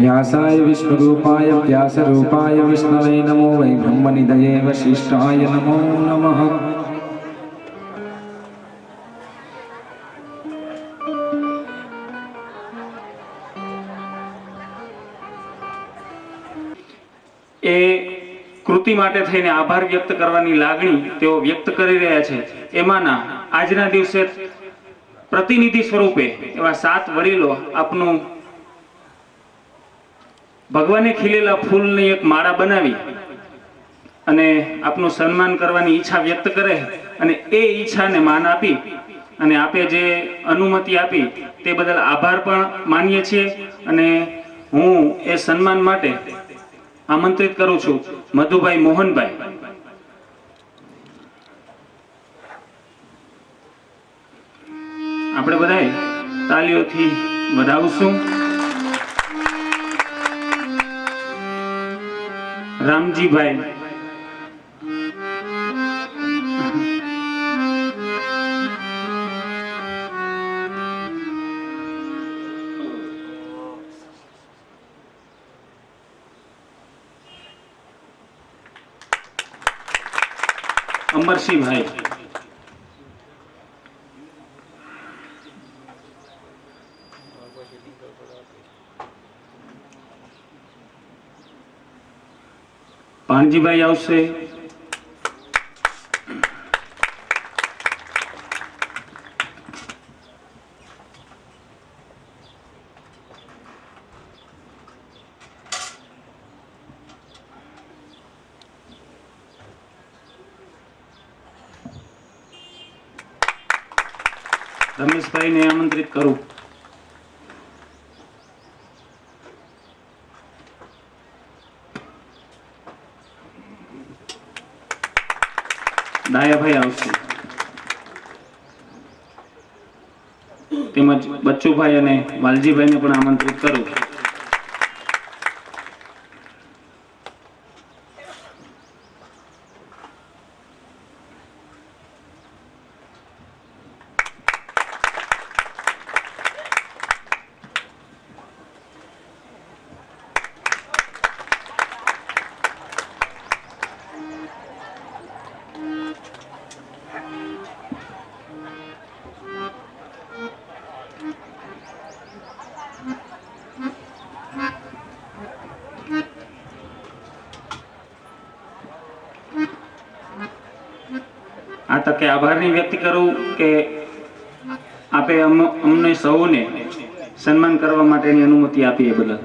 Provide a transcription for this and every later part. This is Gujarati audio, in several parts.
व्यासाय विष्णुरूपाय व्यासरूपाय विष्णवे नमो वै ब्रह्मनिधये वसिष्ठाय नमो नमः। એ કૃતિ માટે થઈને આભાર વ્યક્ત કરવાની લાગણી તેઓ વ્યક્ત કરી રહ્યા છે। એમાંના આજના દિવસે પ્રતિનિધિ સ્વરૂપે એવા 7 વડીલો આપનું ભગવાને ખીલેલા ફૂલની એક માળા બનાવી અને આપનું સન્માન કરવાની ઈચ્છા વ્યક્ત કરે અને એ ઈચ્છાને માન આપી અને આપે જે અનુમતિ આપી તે બદલ આભાર પણ માનીએ છીએ। અને હું એ સન્માન માટે આમંત્રિત કરું છું મધુભાઈ મોહનભાઈ। આપણે બધાએ તાલીઓથી વધાવશું। રામજીભાઈ, અમરસિંહભાઈ, પાણજીભાઈ આવશે, રમેશભાઈને આમંત્રિત કરું। દાયાભાઈ આવશે, તેમજ બચ્ચુભાઈ અને વાલજીભાઈને પણ આમંત્રિત કરું। આ તકે આભારની વ્યક્ત કરું કે આપે અમને સૌને સન્માન કરવા માટેની અનુમતિ આપી એ બદલ।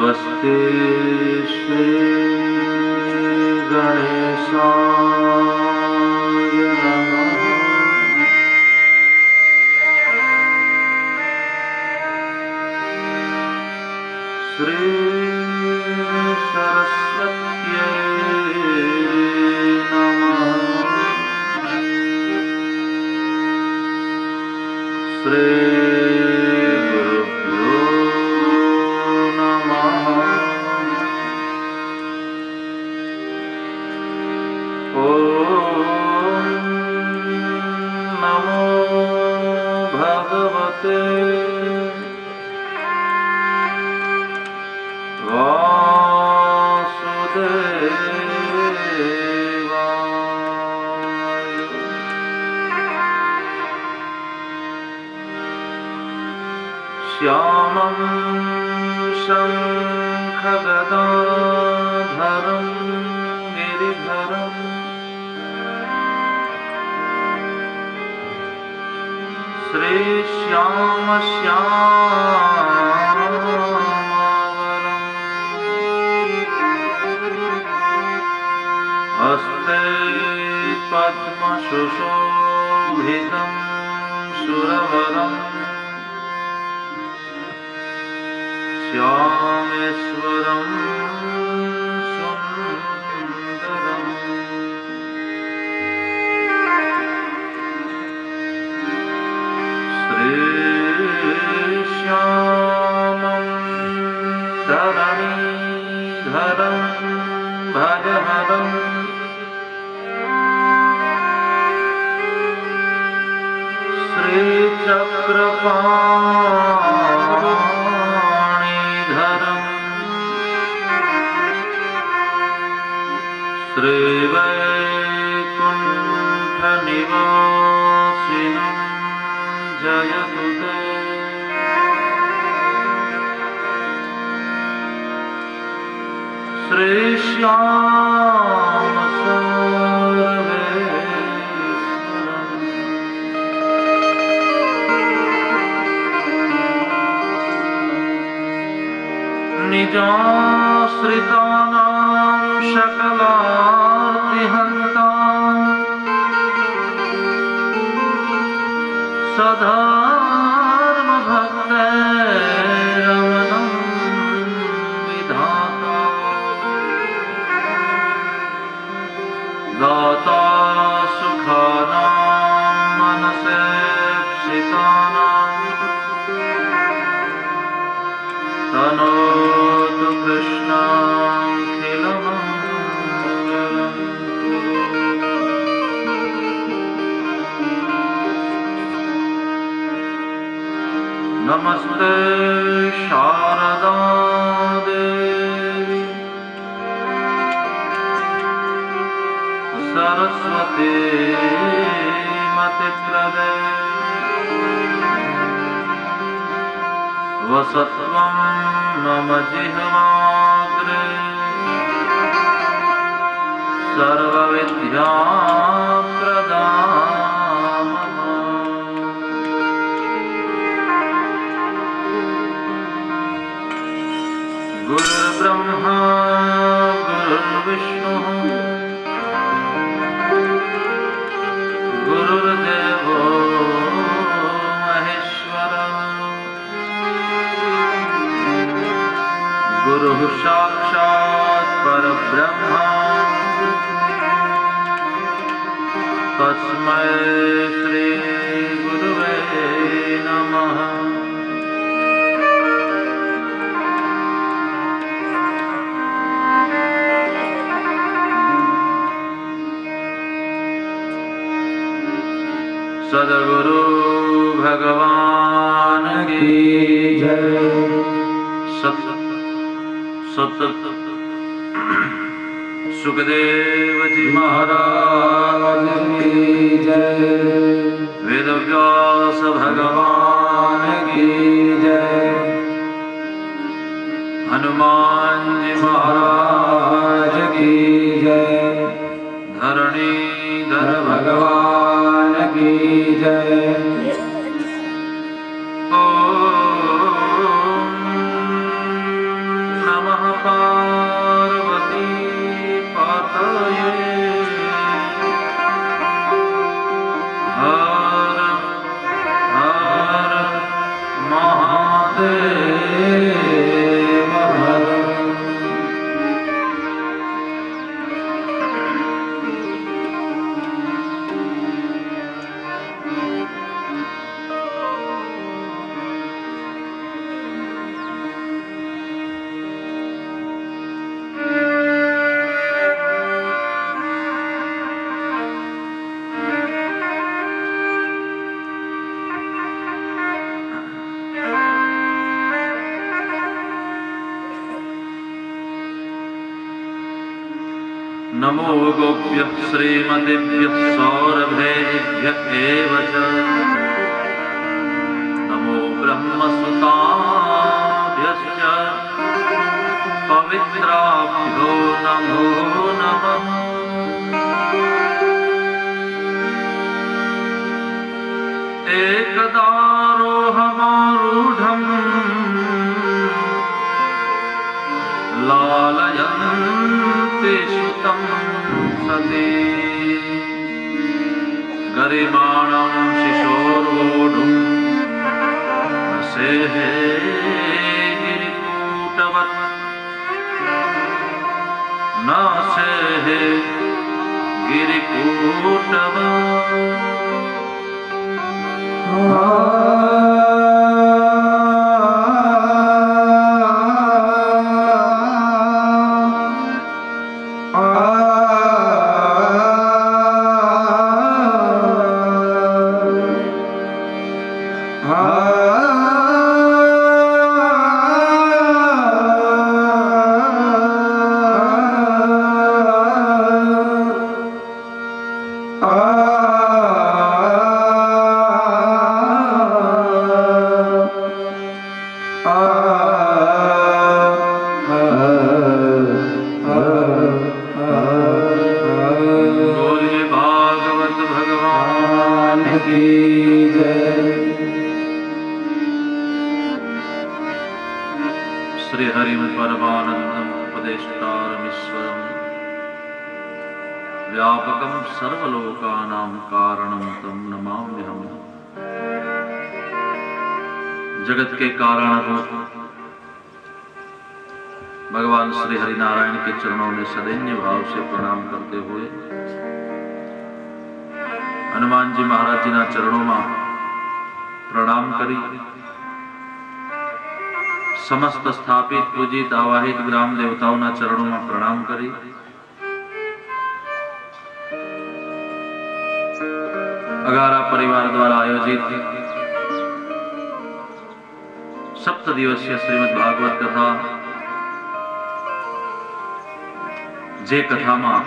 स्वस्ति श्री गणेशाय नमः। श्री सरस्वत्यै नमः। श्री गुरुभ्यो नमः। ॐ नमो भगवते वासुदेवाय। श्यामं शङ्खगदाधरं गिरिधरं श्रीश्याम श्यामावरम् हस्ते पद्मसुशोभितं सुरवरम् श्यामेश्वरं सुन्दरम्। श्रीश्यामं धरणीधरं भजहरम् श्रीचक्रपाणिधरम् श्रीवैकुण्ठनिवासिनं जयतु ते। श्रीश्याम सर्वेश्वरम् निजाश्रितानां सकलार्तिहन्तां सधर्मभक्तैरमनं विधाता दाता सुखानां मनसेप्सितानां तनोतु कृष्णाखिलमङ्गलम्। नमस्ते शारदा देवी सरस्वती मतिप्रदे वसत्वं मम जिह्वाग्रे सर्वविद्याप्रदामः। गुरुर्ब्रह्मा गुरुर्विष्णुः गुरुर्देवो महेश्वरः गुरुः साक्षात् परब्रह्म तस्मै श्री गुरुवे नमः। सद्गुरु भगवान की जय। सत सुखदेव जी महाराज की जय। वेदव्यास भगवान की जय। हनुमान जी महाराज की जय। धरणीधर भगवान की जय। ओम नमो गोप्यः श्रीमतिभ्यः सौरभेभ्यः एव च नमो ब्रह्मसुताभ्यश्च पवित्राभ्यो नमो नमः। एकदारोहमारूढम् लालयन्ति सुतं सती गरिमाणं शिशोर्वोढुं सेः गिरिकूटवत् न सेः गिरिकूटवत्। व्यापकं सर्वलोकानां कारणं तं नमाम्यहम्। जगत के कारण रूप भगवान श्री हरिनारायण के चरणों में सदैन्य भाव से प्रणाम करते हुए हनुमान जी महाराज जी ना चरणों में प्रणाम करी समस्त स्थापित पूजित आवाहित ग्राम देवताओं ना चरणों में प्रणाम करी अगारा परिवार द्वारा आयोजित सप्त दिवसीय श्रीमद् भागवत कथा जे कथा में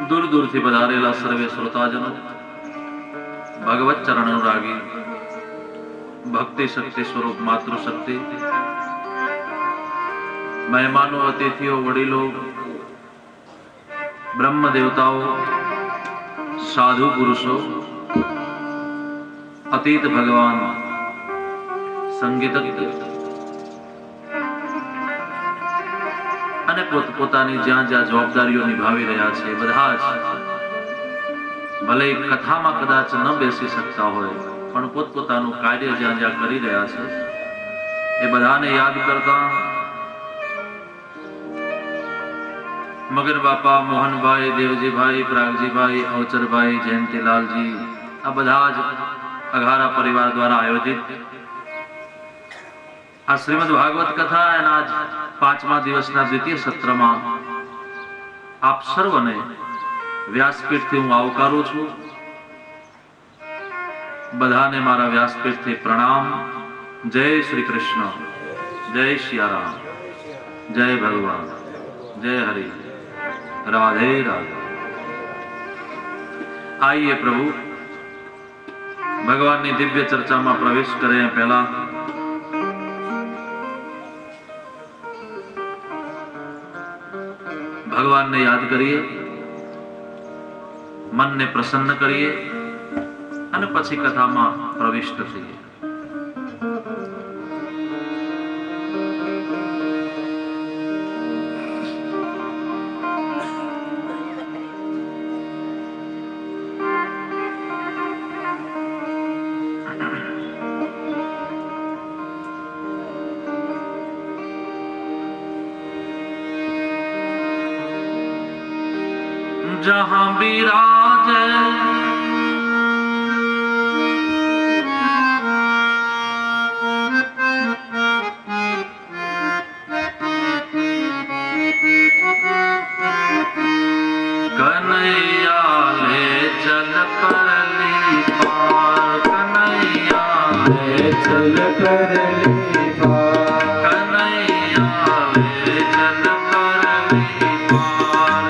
दूर दूर थी पधारेला सर्वे श्रोताजनों भगवत चरण अनुरागी भक्ति शक्ति स्वरूप मातृशक्ति मेहमानों अतिथियों वडीलों ब्रह्म देवताओं साधु पुरुषों अतीत भगवान संगीतज्ञ અને પોતપોતાની જ્યાં જ્યાં જવાબદારીઓ નિભાવી રહ્યા છે બધા જ ભલે કથામાં કદાચ ન બેસી શકતા હોય પણ પોતપોતાનું કાર્ય જ્યાં જ્યાં કરી રહ્યા છે એ બધાને યાદ કરતા मगन बापा मोहन भाई देवजी भाई प्रागजी भाई अवचर भाई जयंतीलाल जी आ बधा ज अघारा परिवार द्वारा आयोजित आ श्रीमद् भागवत कथा एना आज 5मा दिवसना द्वितीय सत्र में आप सर्वने व्यासपीठ थी हूँ आवकारू छू। बधाने मारा व्यासपीठ थी प्रणाम। जय श्री कृष्ण, जय सियाराम, जय भगवान, जय हरि, राधे राधे। आइए प्रभु भगवान की दिव्य चर्चा में प्रवेश करें। पहला भगवान ने याद करिए, मन ने प्रसन्न करिए અને પછી કથામાં પ્રવિષ્ટ થઈએ। जहां विराजे कन्हैया ले चल परली पार, कन्हैया ले चल परली पार, कन्हैया ले चल परली पार।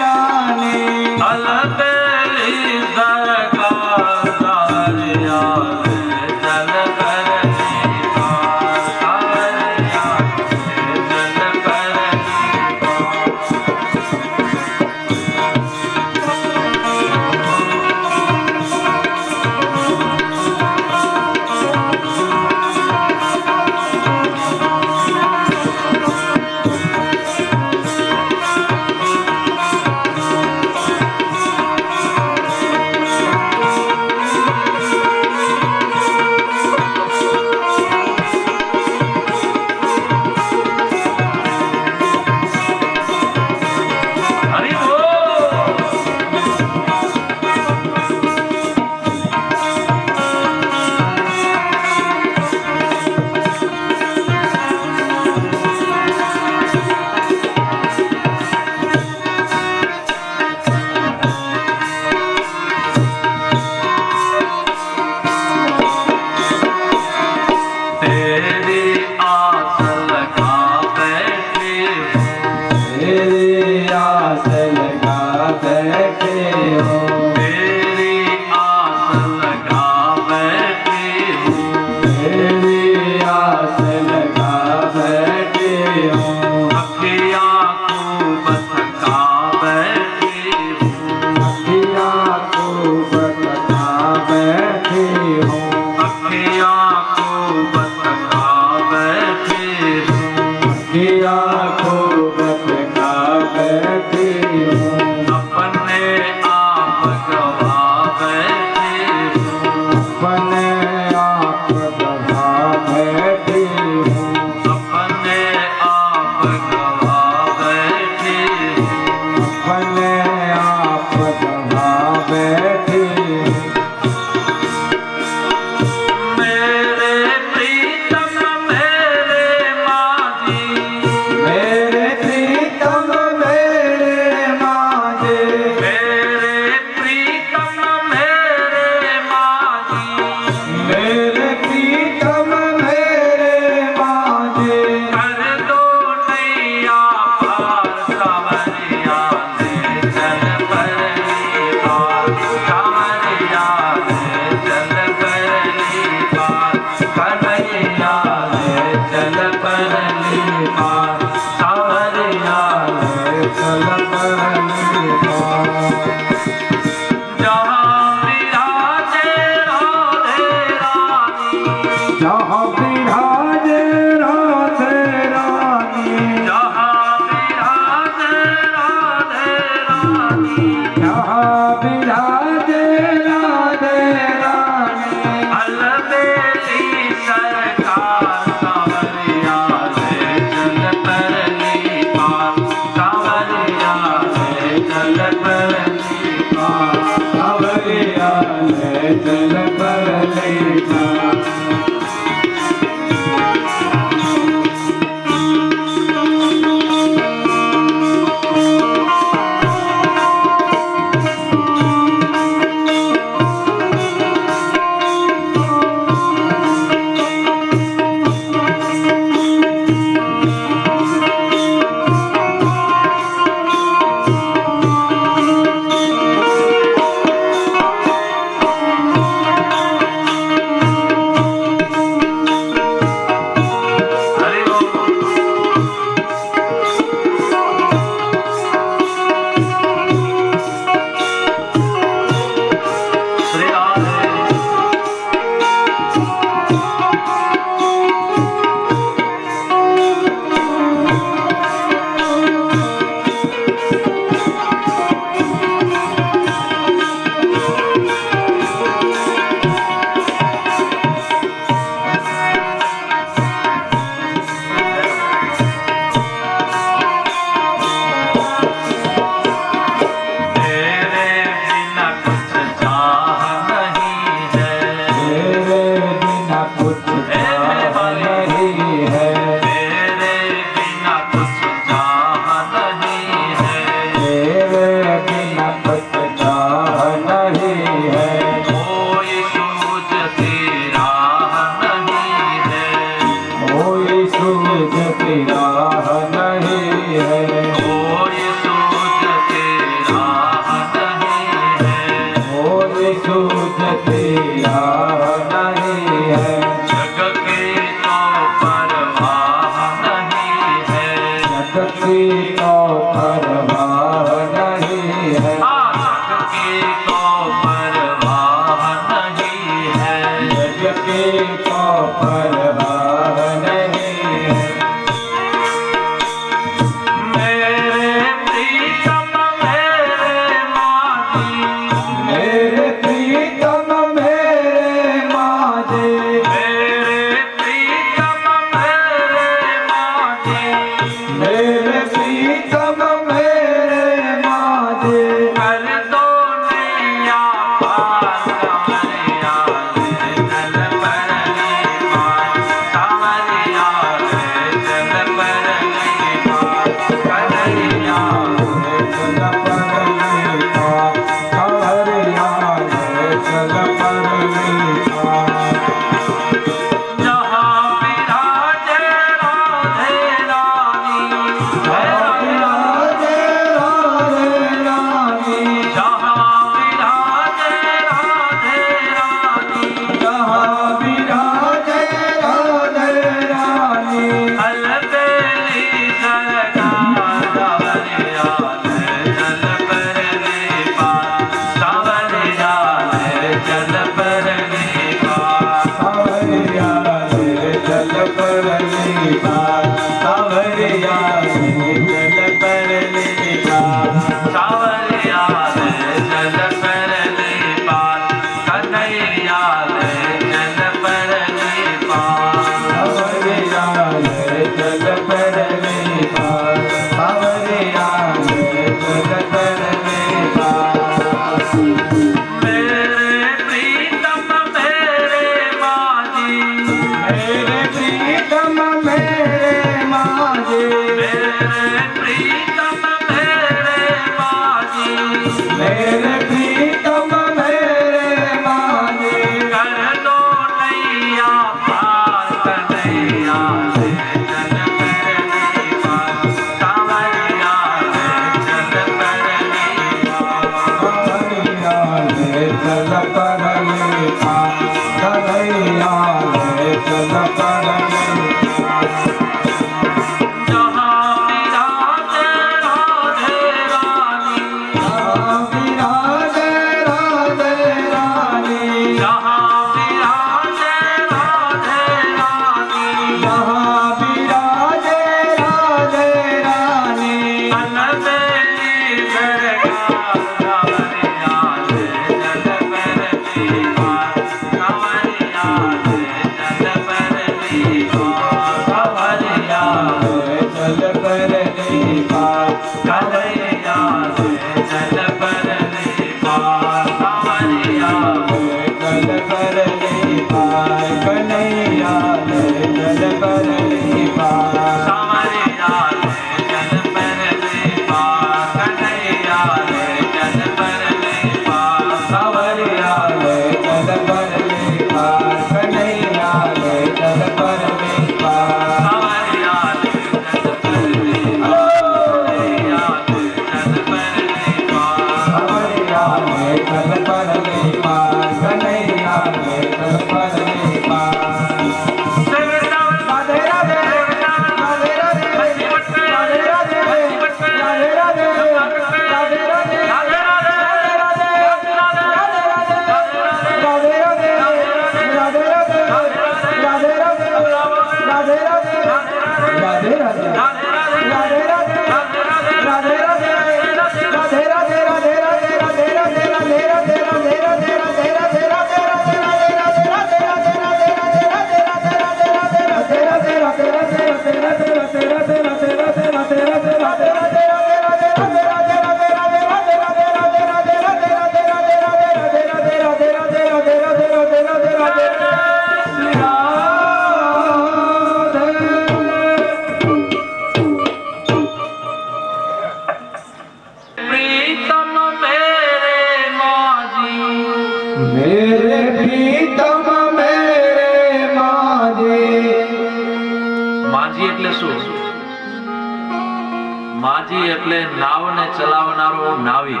માજી એટલે નાવને ચલાવનારો નાવી,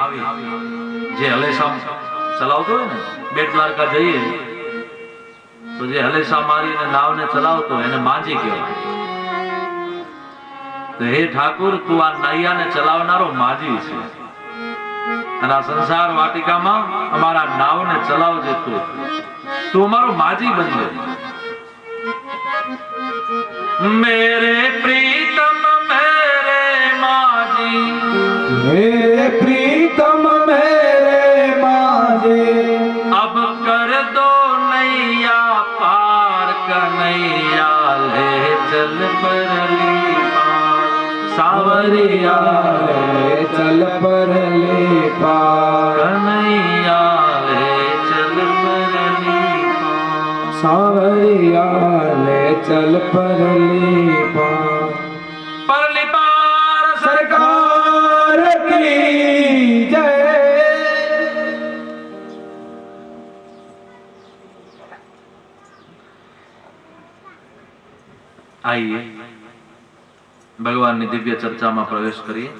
જે હલેસા ચલાવતો હોય ને, બેટ દ્વારકા જઈએ તો જે હલેસા મારીને નાવને ચલાવતો એને માજી કહેવાય. તો હે ઠાકુર, તું આ નૈયાને ચલાવનારો માજી છે અને આ સંસાર વાટિકામાં અમારા નાવને ચલાવજે, તું અમારો માજી બનજે. मेरे प्रीतम मेरे माजी, मेरे प्रीतम मेरे माजे, अब कर दो नैया पार, कन्हैया ले चल परली पार. सावरिया ले चल परली पार, कन्हैया ले चल परली पार. सावरिया ले चल परली पार. परली पार सरकार की जय. आइए भगवानની દિવ્ય ચર્ચામાં પ્રવેશ કરીએ.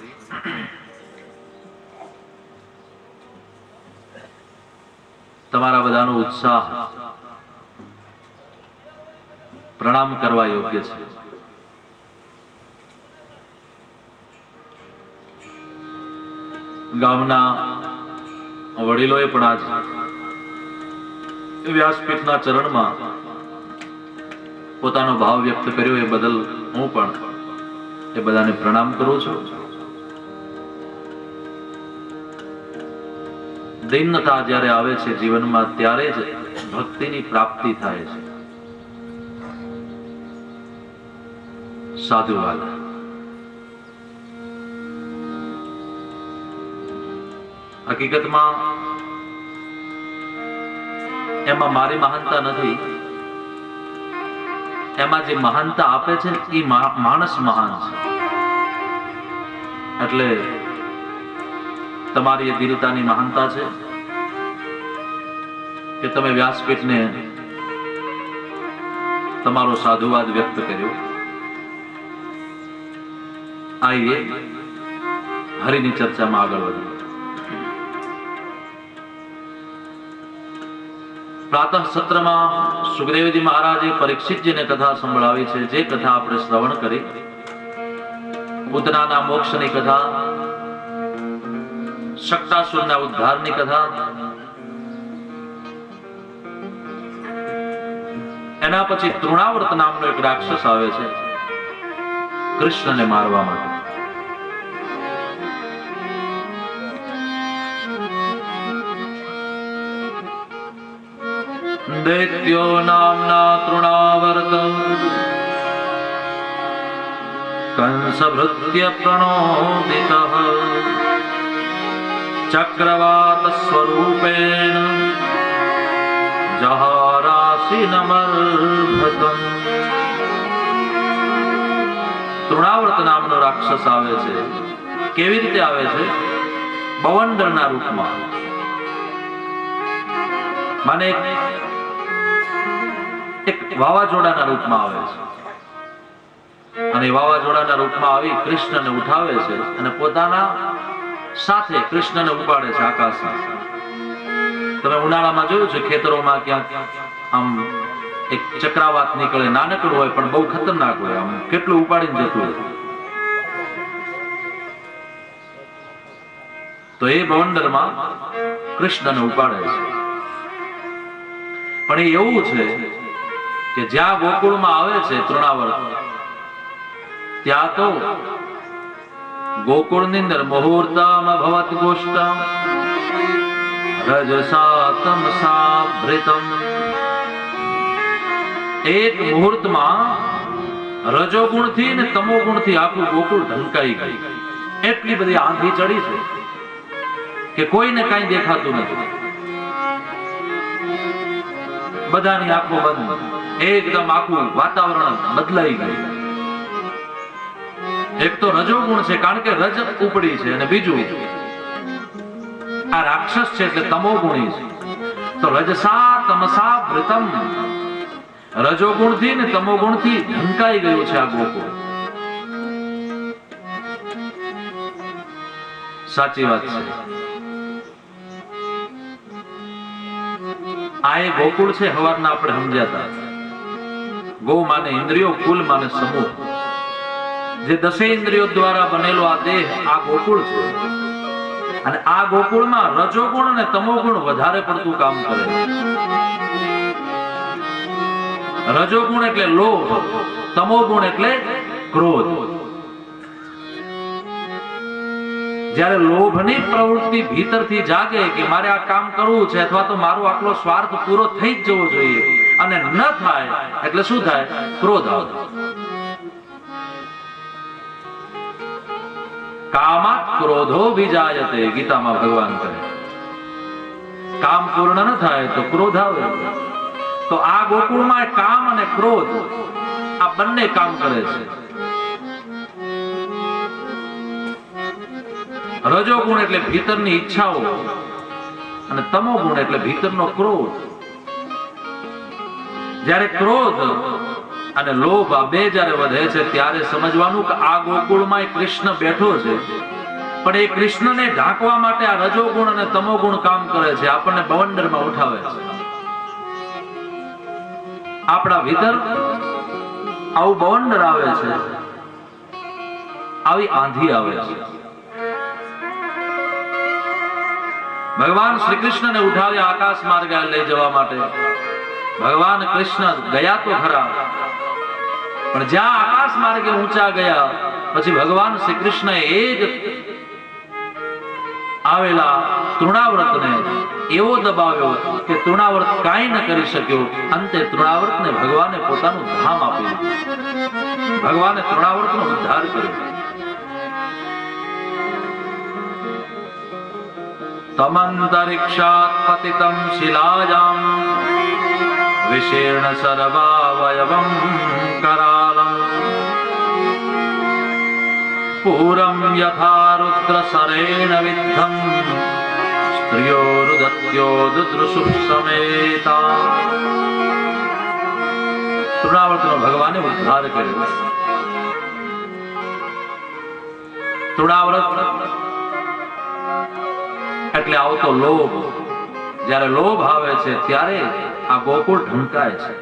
તમારા બધાનો ઉત્સાહ પ્રણામ કરવા યોગ્ય છે. ગામના વડીલોએ પણ આજ વ્યાસપીઠના ચરણમાં પોતાનો ભાવ વ્યક્ત કર્યો, એ બદલ હું પણ એ બધાને પ્રણામ કરું છું. દૈન્યતા જ્યારે આવે છે જીવનમાં, ત્યારે જ ભક્તિની પ્રાપ્તિ થાય છે. સાધુવાદ હકીકતમાં એમાં મારી મહાનતા નથી, એમાં જે મહાનતા આપે છે એ માણસ મહાન છે. એટલે તમારી એ દિલતાની મહાનતા છે કે તમે વ્યાસપીઠને તમારો સાધુવાદ વ્યક્ત કર્યો. આઈએ હરિની ચર્ચામાં આગળ વધીએ. પ્રાતઃ સત્રમાં સુખદેવજી મહારાજે પરીક્ષિતજીને કથા સંભળાવી છે, જે કથા આપણે શ્રવણ કરી. પૂતનાના મોક્ષની કથા, શક્તાસુરના ઉદ્ધારની કથા. એના પછી તૃણાવર્ત નામનો એક રાક્ષસ આવે છે કૃષ્ણને મારવા માટે. દૈત્યો નામના તૃણાવર્ત કંસભૃત્ય પ્રણોદિતઃ ચક્રવાત સ્વરૂપેણ જહારાશિનમર્ભતમ. તૃણાવર્ત નામનો રાક્ષસ આવે છે. કેવી રીતે આવે છે? બવંડરના રૂપમાં. માને એક વાવાઝોડાના રૂપમાં આવે છે અને વાવાઝોડાના રૂપમાં આવી કૃષ્ણને ઉઠાવે છે અને પોતાના સાથે કૃષ્ણને ઉપાડે છે આકાશમાં. તમે ઉનાળામાં જોયું છે ખેતરોમાં ક્યાંક આમ એક ચક્રાવાત નીકળે, નાનકડું હોય પણ બહુ ખતરનાક હોય, આમ કેટલું ઉપાડીને જતું હોય. તો એ ભવંડરમાં કૃષ્ણને ઉપાડે છે. પણ એ એવું છે કે જ્યાં ગોકુળમાં આવે છે તૃણાવર્ત, ત્યાં તો ગોકુળની અંદર મુહૂર્તમ ભવત ગોષ્ઠમ રજસા તમસા ભૃતમ. એક મુહૂર્તમાં રજોગુણથી ને તમોગુણથી આખું ગોકુળ ઢંકાઈ ગયું. એટલી બધી આંધી ચડી છે કે કોઈને કાંઈ દેખાતું નથી. બધાની આંખો બંધ, એકદમ આખું વાતાવરણ બદલાઈ ગયું. એક તો રજોગુણ છે કારણ કે રજ ઉપડી છે, અને બીજું આ રાક્ષસ છે એટલે તમોગુણી છે. તો રજસા તમસા ભૃતમ, રજોગુણથી ને તમોગુણથી ઢંકાઈ ગયું છે આ ગોકુળ. સાચી વાત છે. આ એ ગોકુળ છે હવારના આપણે સમજ્યા હતા. ગો માને ઇન્દ્રિયો, કુલ માને સમૂહ. જે 10 ઇન્દ્રિયો દ્વારા બનેલો આ દેહ આ ગોકુળ છે. અને આ ગોકુળમાં રજોગુણ અને તમોગુણ વધારે પડતું કામ કરે. રજોગુણ એટલે લોભ, તમોગુણ એટલે ક્રોધ. જ્યારે લોભની પ્રવૃત્તિ ભીતરથી જાગે કે મારે આ કામ કરવું છે, અથવા તો મારો આટલો સ્વાર્થ પૂરો થઈ જ જવો જોઈએ, અને ન થાય એટલે શું થાય? ક્રોધ આવે. કામાત ક્રોધો વિજાયતે, ગીતામાં ભગવાન કહે. કામ પૂર્ણ ન થાય તો ક્રોધ આવે. તો આ ગોકુળમાં કામ અને ક્રોધ આ બંને કામ કરે છે. રજોગુણ એટલે ભીતરની ઈચ્છાઓ, અને તમોગુણ એટલે ભીતરનો ક્રોધ. જ્યારે ક્રોધ અને લોભ આ બે જ્યારે વધે છે ત્યારે સમજવાનું કે આ ગોકુળમાં કૃષ્ણ બેઠો છે, પણ એ કૃષ્ણને ઢાંકવા માટે આ રજોગુણ અને તમોગુણ કામ કરે છે, આપણને બવંડરમાં ઉઠાવે છે. આપણા ભીતર આવું બવંડર આવે છે, આવી આંધી આવે છે. ભગવાન શ્રી કૃષ્ણને ઉઠાવ્યા આકાશ માર્ગે લઈ જવા માટે. ભગવાન કૃષ્ણ ગયા તો ખરા, પણ જ્યાં આકાશ માર્ગે ઊંચા ગયા પછી ભગવાન શ્રી કૃષ્ણએ એ જ આવેલા તૃણાવ્રતને એવો દબાવ્યો કે તૃણાવ્રત કાંઈ ન કરી શક્યો. અંતે તૃણાવ્રતને ભગવાને પોતાનું ધામ આપ્યું. ભગવાને તૃણાવ્રતનો ઉદ્ધાર કર્યો. તમંતરિક્ષાત પતિતં શિલાજામ વિશીર્ણ સર્વાવયવં કરાલં પૂરં યથા રુદ્ર સરેણ વિદ્ધં સ્ત્રિયો રુદત્યો દુદ્રુષુઃ સમેતા. તૃણાવ્રતનો ભગવાને ઉદ્ધાર કર્યો. તૃણાવ્રત એટલે આવતો લોભ. જ્યારે લોભ આવે છે ત્યારે આ ગોકુળ ઢંકાય છે.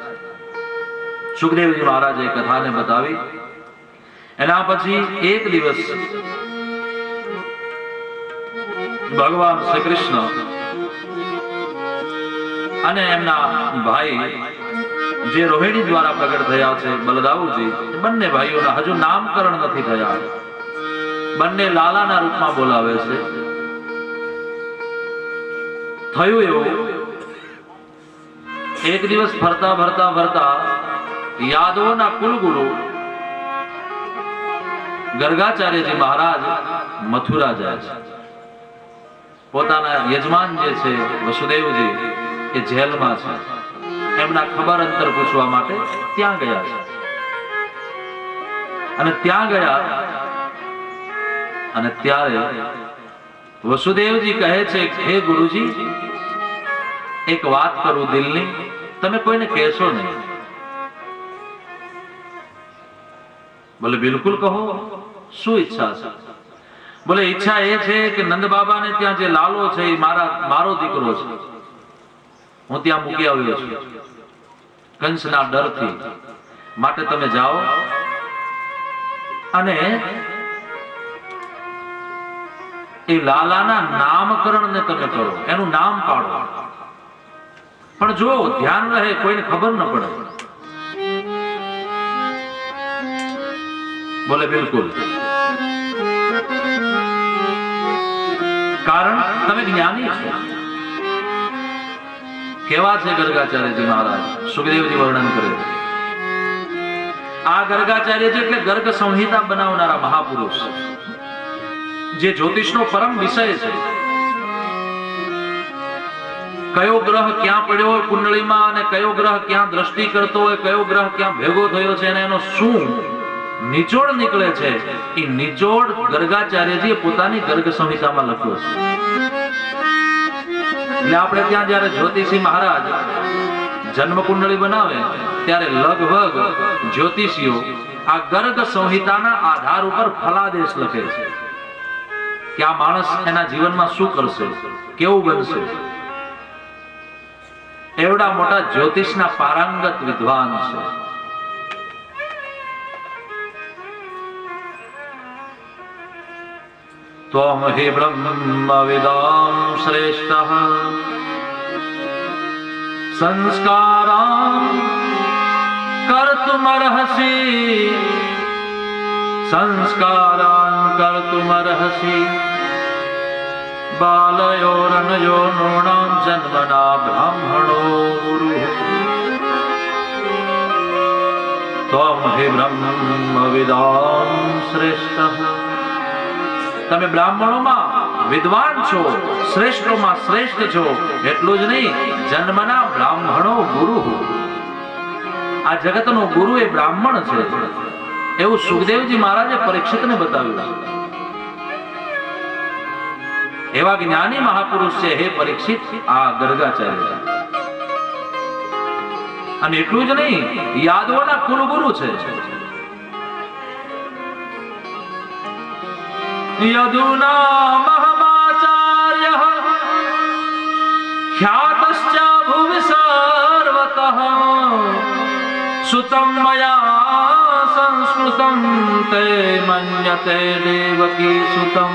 સુખદેવજી મહારાજે કથાને બતાવી. એના પછી એક દિવસ ભગવાન શ્રી કૃષ્ણ અને એમના ભાઈ જે રોહિણી દ્વારા પ્રગટ થયા છે બલદાઉજી, બંને ભાઈઓના હજુ નામકરણ નથી થયા. બંને લાલાના રૂપમાં બોલાવે છે. થયું એવું, એક દિવસ ફરતા ફરતા ફરતા યાદવોના કુલગુરુ ગર્ગાચાર્યજી મહારાજ મથુરા જાય છે. પોતાના યજમાન જે છે વસુદેવજી એ જેલમાં છે, એમના ખબર અંતર પૂછવા માટે ત્યાં ગયા છે. અને ત્યાં ગયા અને ત્યારે વસુદેવજી કહે છે, હે ગુરુજી, એક વાત કરું દિલની, તમે કોઈને કહેશો નહીં. બોલે બિલકુલ કહો, શું ઈચ્છા છે? બોલે ઈચ્છા એ છે કે નંદ બાબાને ત્યાં જે લાલો છે એ મારો દીકરો છે, હું ત્યાં મૂકી આવ્યો છું કંસના ડરથી. માટે તમે જાઓ અને એ લાલાના નામકરણ ને તમે કરો, એનું નામ પાડો. પણ જો ધ્યાન રહે, કોઈને ખબર ન પડે. બોલે બિલકુલ. કારણ તમે જ્ઞાની છો. કેવા છે ગર્ગાચાર્યજી મહારાજ? સુખદેવજી વર્ણન કરે છે. આ ગર્ગાચાર્યજી એટલે ગર્ગ સંહિતા બનાવનારા મહાપુરુષ, જે જ્યોતિષનો પરમ વિષય છે. કયો ગ્રહ ક્યાં પડ્યો હોય કુંડળીમાં અને કયો ગ્રહ ક્યાં દ્રષ્ટિ કરતો હોય, કયો ગ્રહ ક્યાં ભેગો થયો છે અને એનો શું નિચોડ નીકળે છે, એ નિચોડ ગર્ગાચાર્યજીએ પોતાની ગર્ગ સંહિતામાં લખ્યો છે. એટલે આપણે ત્યાં જયારે જ્યોતિષી મહારાજ જન્મ કુંડળી બનાવે ત્યારે લગભગ જ્યોતિષીઓ આ ગર્ગ સંહિતાના આધાર ઉપર ફલાદેશ લખે છે કે આ માણસ એના જીવનમાં શું કરશે, કેવું બનશે. એવડા મોટા જ્યોતિષના પારંગત વિદ્વાન છે. त्वं हि ब्रह्मविदां श्रेष्ठः संस्कारान् कर्तुमर्हसि बालयोरनयो नॄणां जन्मना ब्राह्मणो गुरुः त्वं हि ब्रह्मविदां श्रेष्ठः. તમે બ્રાહ્મણોમાં વિદ્વાન છો, શ્રેષ્ઠોમાં શ્રેષ્ઠ છો. એટલું જ નહીં, જન્મના બ્રાહ્મણો ગુરુ. આ જગતનો ગુરુ એ બ્રાહ્મણ છે, એવું સુખદેવજી મહારાજે પરીક્ષિતને બતાવ્યું. એવા જ્ઞાની મહાપુરુષ છે હે પરીક્ષિત આ ગર્ગાચાર્ય. અને એટલું જ નહીં, યાદવોના કુલગુરુ છે. યદુના મહામાચાર્ય ખ્યાતશ્ચ ભુવિ સર્વતઃ સુતં મયા સંસ્કૃતં તે મન્યતે દેવકી સુતં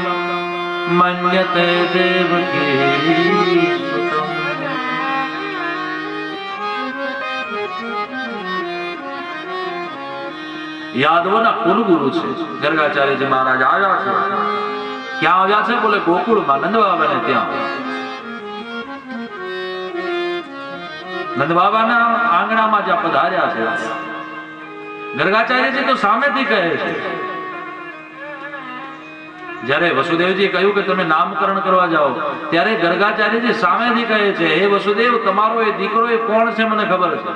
મન્યતે દેવકી સુતં. યાદવોના કુલગુરુ છે ગર્ગાચાર્યજી મહારાજ. આવ્યા છે. ક્યાં આવ્યા છે? બોલે ગોકુળમાં, નંદ બાબાને ત્યાં. નંદ બાબાના આંગણામાં જ્યાં પધાર્યા છે. ગર્ગાચાર્યજી તો સામેથી કહે છે. જ્યારે વસુદેવજી કહ્યું કે તમે નામકરણ કરવા જાઓ, ત્યારે ગર્ગાચાર્યજી સામેથી કહે છે, હે વસુદેવ, તમારો એ દીકરો એ કોણ છે મને ખબર છે,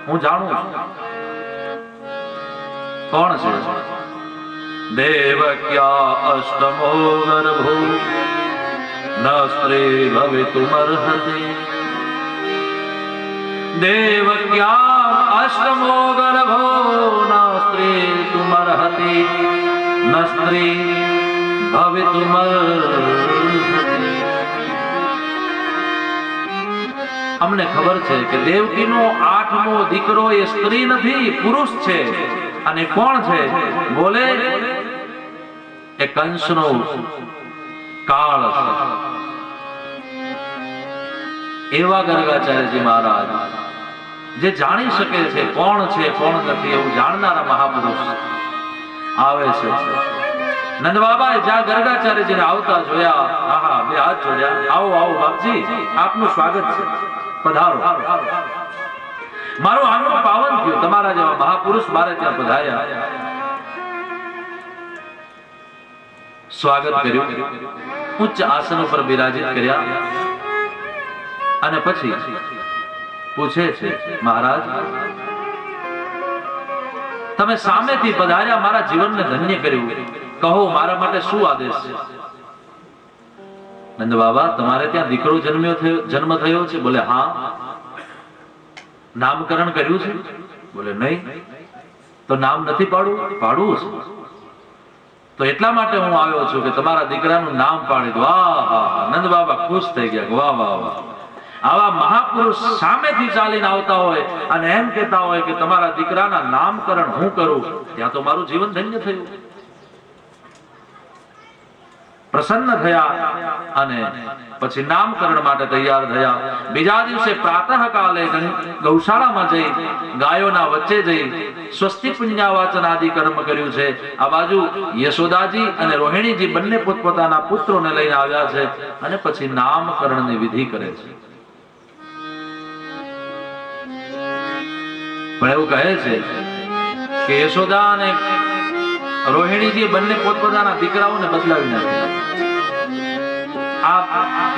હું જાણું છું. કોણ છે? દેવક્યા અષ્ટમો ગર્ભો ન સ્ત્રી ભવિતુમર્હતિ. દેવક્યા અષ્ટમો ગર્ભો ન સ્ત્રી તુમર્હતિ. ન સ્ત્રી ભવિતુમર્હતિ. અમને ખબર છે કે દેવકીનો 8મો દીકરો એ સ્ત્રી નથી, પુરુષ છે. અને કોણ છે? બોલે એ કંસનો કાળ છે. એવા ગર્ગાચાર્યજી મહારાજ જે જાણી શકે છે કોણ છે કોણ નથી, એવું જાણનારા મહાપુરુષ આવે છે. નંદ બાબાએ જ્યાં ગર્ગાચાર્યજીને આવતા જોયા, આહા, બે હાથ જોડ્યા. આવો આવો બાપજી, આપનું સ્વાગત છે, પધારો. મારું આંગણું પાવન થયું, તમારા જેવા મહાપુરુષ મારે ત્યાં પધાર્યા. સ્વાગત કર્યું, ઉચ્ચ આસન ઉપર બિરાજિત કર્યા. અને પછી પૂછે છે, મહારાજ તમે સામેથી પધાર્યા, મારા જીવનને ધન્ય કર્યું, કહો મારા માટે શું આદેશ છે? નંદ બાબા, તમારે ત્યાં દીકરો જન્મ થયો છે? બોલે હા. નામકરણ કર્યું છે? બોલે નહીં. તો નામ નથી પાડવું? પાડવું છે. તો એટલા માટે હું આવ્યો છું કે તમારા દીકરાનું નામ પાડી દો. નંદ બાબા ખુશ થઈ ગયા. વાહ વાહ વાહ, આવા મહાપુરુષ સામેથી ચાલીને આવતા હોય અને એમ કહેતા હોય કે તમારા દીકરાના નામકરણ હું કરું, ત્યાં તો મારું જીવન ધન્ય થયું. પ્રસન્ન થયા અને પછી નામકરણ માટે તૈયાર થયા. બીજા દિવસે પ્રાતઃકાલે ગૌશાળામાં જઈ ગાયોના વચ્ચે જઈ સ્વસ્તિ પુણ્યાવાચન આદિ કર્મ કર્યું છે. આ બાજુ યશોદાજી અને રોહિણીજી બંને પોતપોતાના પુત્રોને લઈને આવ્યા છે અને પછી નામકરણની વિધિ કરે છે. પણ એવું કહે છે કે યશોદા અને રોહિણીજી બંને પોતપોતાના દીકરાઓને બદલાવી નાખ્યા. આ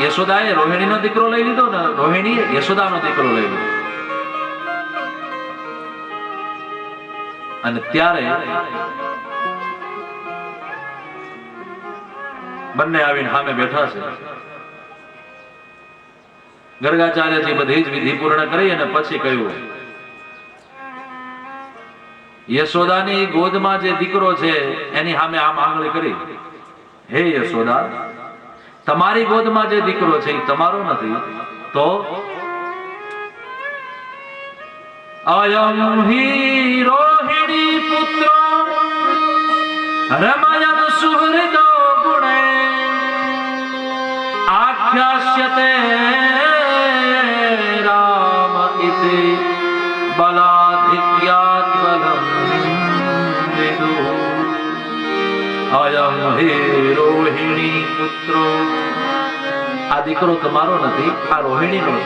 યશોદાએ રોહિણીનો દીકરો લઈ લીધો ને રોહિણીએ યશોદાનો દીકરો લઈ લીધો. અને ત્યારે બંને આવીને સામે બેઠા છે. ગર્ગાચાર્યજી બધી જ વિધિ પૂર્ણ કરી અને પછી કહ્યું, યશોદાની ગોદમાં જે દીકરો છે એની સામે આમ આંગળી કરી, હે યશોદા, તમારી ગોદમાં જે દીકરો છે એ તમારો નથી, તો અયમ હિ રોહિણી પુત્રો રમયન સુહૃદો ગુણે આખ્યાસ્યતે રામ ઇતિ બલાધિક્યાત બલમ વિદુ. અયમ હે રોહિણી પુત્રો, આ દીકરો તમારો નથી, આ રોહિણીનો છે.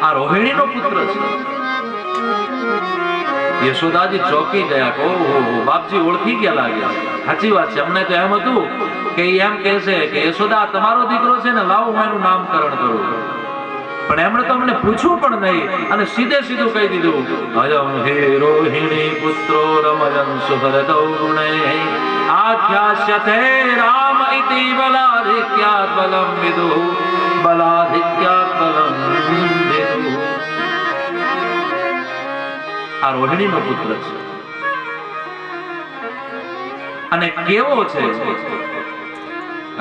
આ રોહિણીનો પુત્ર છે. યશોદાજી ચોકી ગયા. ઓહો, બાપજી ઓળખી ગયા લાગ્યા. સાચી વાત છે. અમને તો એમ હતું કે એમ કહેશે કે યશોદા તમારો દીકરો છે ને, લાવો હું એનું નામકરણ કરું. પણ એમણે તો અમને પૂછવું પણ નહીં અને સીધે સીધું કહી દીધું, અયમ હે રોહિણી પુત્રો રમયન સુહૃદો ગુણે આખ્યાસ્યતે રામ ઇતિ બલાધિક્યાત બલમ વિદુ. બલાધિક્યાત બલમ વિદુ. આ રોહિણીનો પુત્ર છે. અને કેવો છે?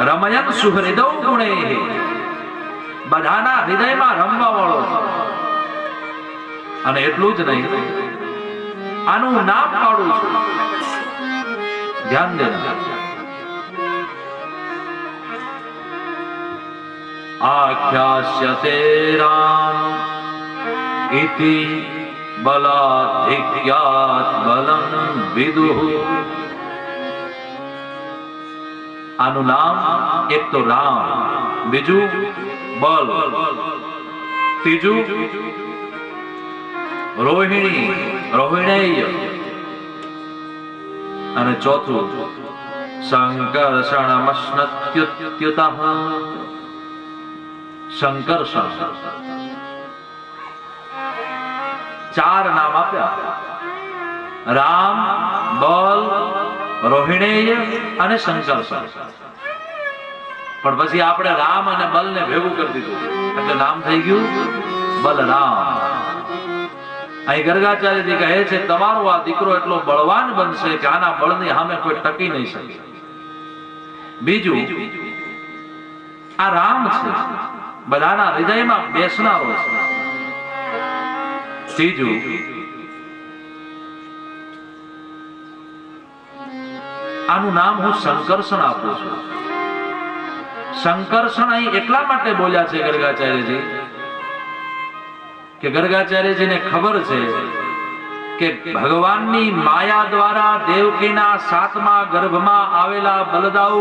રમયન સુહૃદો ગુણે, બધાના હૃદયમાં રમવા વાળો છે. અને એટલું જ નહીં, આનું નામ પાડું છું, ધ્યાન દેના. આખ્યાસ્યતે રામ ઇતિ બલાધિક્યાત બલમ વિદુઃ. આનું નામ એક તો રામ, બીજું બલ, ત્રીજું રોહિણી, રોહિણેય, અને ચોથું સંકર્ષણમશ્નત્યુત્યુતઃ, સંકર્ષણ. ચાર નામ આપ્યા: રામ, બલ, રોહિણેય અને સંકર્ષણ. પણ પછી આપણે રામ અને બલ ને ભેગું કરી દીધું એટલે નામ થઈ ગયું બલરામ. અહીં ગર્ગાચાર્યજી કહે છે તમારો આ દીકરો એટલો બળવાન બનશે કે આના બળની સામે કોઈ ટકી નહીં શકે. બીજું, આ રામ છે, બધાના હૃદયમાં બેસનારો છે. ત્રીજું, આનું નામ હું સંકર્ષણ આપું છું. સંકર્ષણ અહીં એટલા માટે બોલ્યા છે ગર્ગાચાર્યજી કે ગર્ગાચાર્યજીને ખબર છે કે ભગવાનની માયા દ્વારા દેવકીના 7મા ગર્ભમાં આવેલા બલદાઉ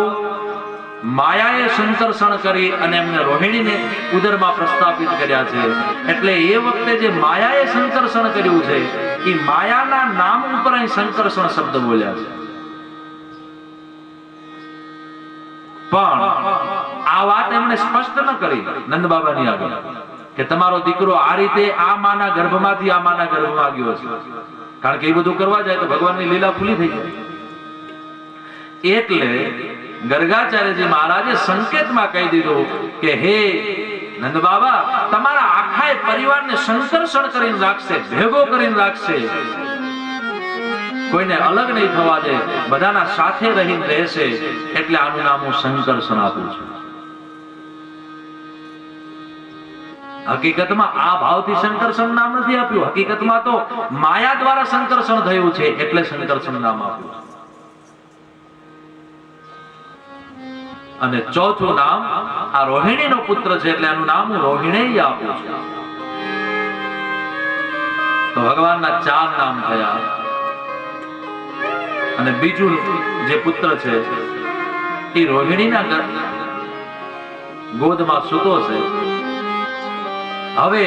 માયાએ સંકર્ષણ કરી અને એમને રોહિણીને ઉદરમાં પ્રસ્થાપિત કર્યા છે. એટલે એ વખતે જે માયાએ સંકર્ષણ કર્યું છે એ માયાના નામ ઉપર અહીં સંકર્ષણ શબ્દ બોલ્યા છે. પણ આ વાત એમણે સ્પષ્ટ ન કરી નંદ બાબાની આગળ કે તમારો દીકરો આ રીતે આ માના ગર્ભમાંથી આ માના ગર્ભમાં ગયો છે. કારણ કે એ બધું કરવા જાય તો ભગવાનની લીલા ખુલ્લી થઈ જાય. એટલે ગર્ગાચાર્યજી મહારાજે સંકેતમાં કહી દીધું કે હે નંદ બાબા, તમારા આખા પરિવારને સંકર્ષણ કરીને રાખશે, ભેગો કરીને રાખશે. કોઈને અલગ નહીં થવા દે, બધાના સાથે રહીને રહેશે, એટલે આનું નામ હું સંકર્ષણ આપું છું. હકીકતમાં આ ભાવથી સંકર્ષણ નામ નથી આપ્યું. હકીકતમાં તો માયા દ્વારા સંકર્ષણ થયું છે, એટલે સંકર્ષણ નામ આપ્યું. અને ચોથું નામ આ રોહિણીનો પુત્ર છે, એટલે આનું નામ હું રોહિણેય આપું છું. તો ભગવાનના 4 નામ થયા. અને બીજું જે પુત્ર છે એ રોહિણીના ગોદમાં સૂતો છે. હવે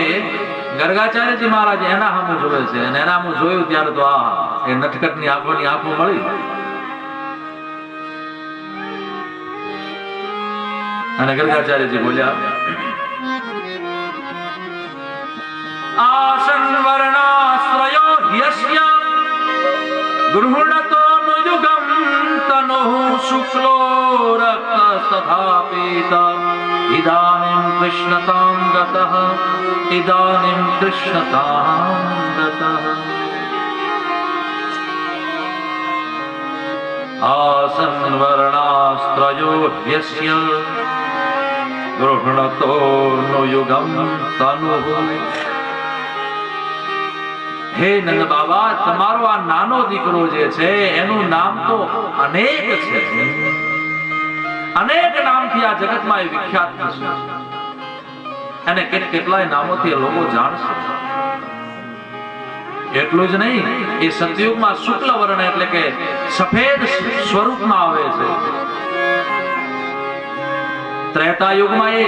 ગર્ગાચાર્યજી મહારાજ એના સામુ જોવે છે, અને એના સામુ જોયું ત્યારે તો આ એ નટખટની આંખોની આંખો મળી. અને ગર્ગાચાર્યજી બોલ્યા, આસન વર્ણાશ્રયો યસ્ય ગૃહણતો નુયુગમ તનુઃ શુક્લો રક્તસ્તથા પીતઃ ઇદાનીં કૃષ્ણતાં ગતઃ ઇદાનીં કૃષ્ણતાં ગતઃ. આસન વર્ણાશ્રયો યસ્ય ગૃહણતો નુયુગમ તનુઃ. હે નંદ બાબા, તમારો આ નાનો દીકરો જે છે એનું નામ તો અનેક છે. અનેક નામથી આ જગતમાં એ વિખ્યાત થશે, અને કેટલાય નામોથી લોકો જાણશે. એટલું જ નહીં, એ સતયુગમાં શુક્લ વર્ણ એટલે કે સફેદ સ્વરૂપમાં આવે છે. ત્રેતા યુગમાં એ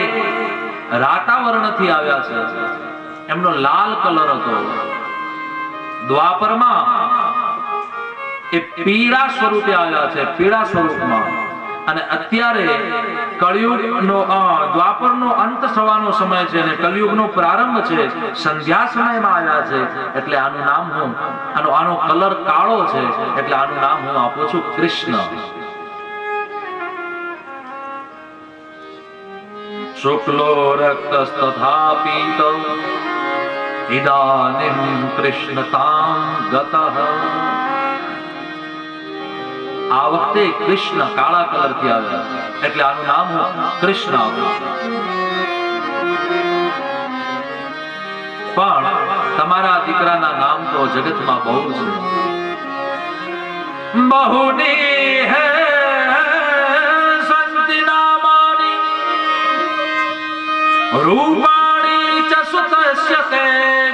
રાતા વર્ણથી આવ્યા છે, એમનો લાલ કલર હતો. દ્વાપરમાં એ પીળા સ્વરૂપે આવ્યા છે, પીળા સ્વરૂપમાં. અને અત્યારે કળિયુગનો દ્વાપરનો અંત થવાનો સમય છે અને કળિયુગનો પ્રારંભ છે, સંધ્યા સમયમાં આવ્યા છે. એટલે આનું નામ હું આનો કલર કાળો છે, એટલે આનું નામ હું આપું છું કૃષ્ણ. શુક્લો રક્તસ્તથા પીતો ઇદાનીં કૃષ્ણતાં ગતઃ. આ વખતે કૃષ્ણ કાળા કલર થી આવ્યા છે, એટલે આનું નામ હું કૃષ્ણ આપું છું. પણ તમારા દીકરાના નામ તો જગતમાં બહુ છે. બહુની હે સંતિ નામાની રૂપાણી ચ સુતસ્ય તે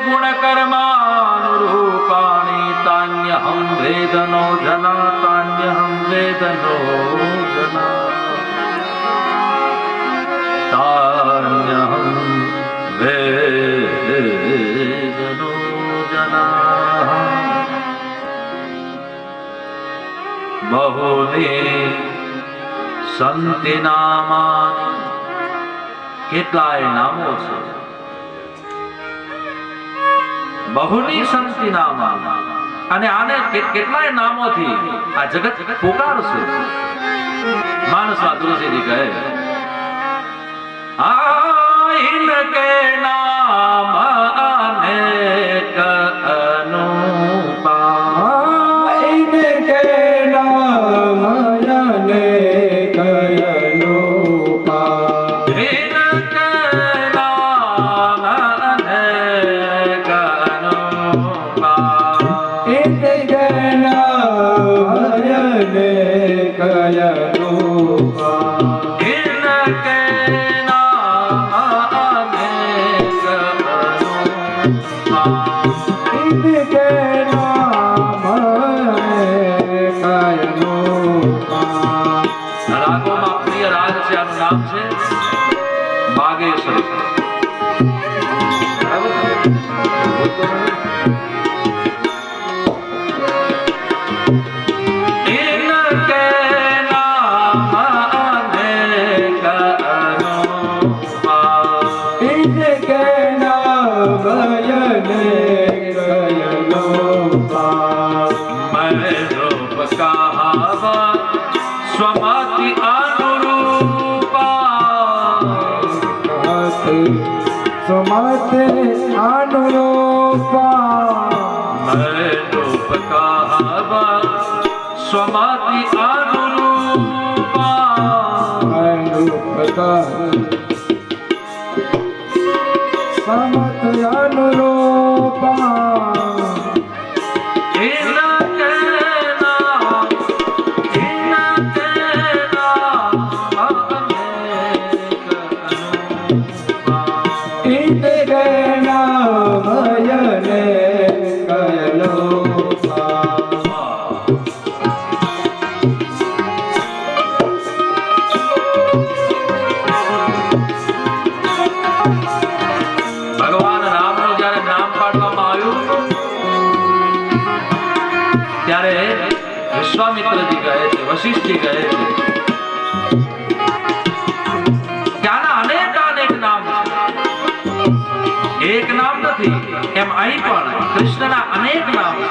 ગુણકર્માનુરૂપાણી તાન્યહં વેદનો જના તાન્યહં વેદનો જના તાન્યહં વેદનો જના. બહુની સંતિ નામાની, કેટલાય નામો છે. બહુની સંતિ નામાની, અને આને કેટલાય નામોથી આ જગત પુકારશે. માનસમાં તુલસીજી કહે, ઇનકે નામ અનેક અનુપા, ઇનકે નામ અનેક અનુપા, ઇનકે નામ અનેક અનુપા, ઇનકે નામ અનેક અનુપા, ઇનકે નામ અનેક અનુપા. ઇનકે નામ અનેક અનુપા. રાગોમાં પ્રિય રાગ છે, આનું નામ છે બાગેશ્વર. ઇનકે નામ અનેક અનુપા, ઇનકે નામ અનેક અનુપા. મેં રૂપ કહાવા સ્વમતિ અનુરૂપા, સુમતે અનુરૂપા. મેં રૂપ કહાવા स्वमति अनुरूपा समत अनुरूपा વિશ્વામિત્રજી કહે છે, વશિષ્ઠજી કહે છે કે આના અનેક અનેક નામ છે, એક નામ નથી. એમ અહીં પણ કૃષ્ણના અનેક નામ છે.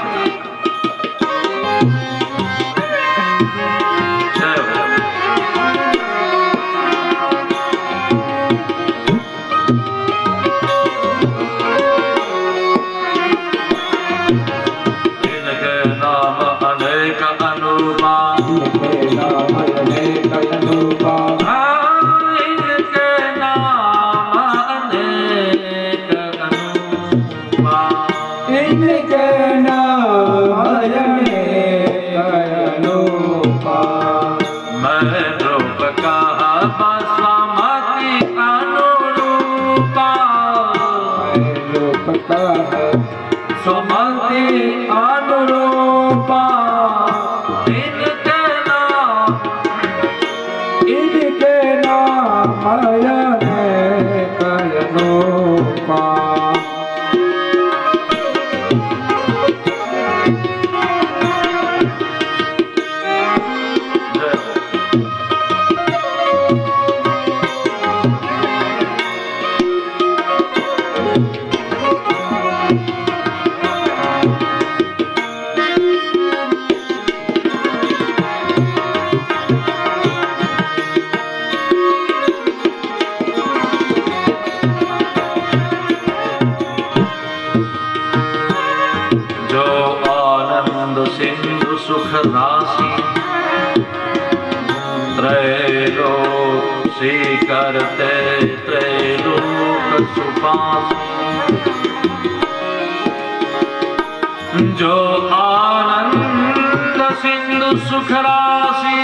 करते त्रैलोक सुपासी जो आनंद सिंधु सुख राशि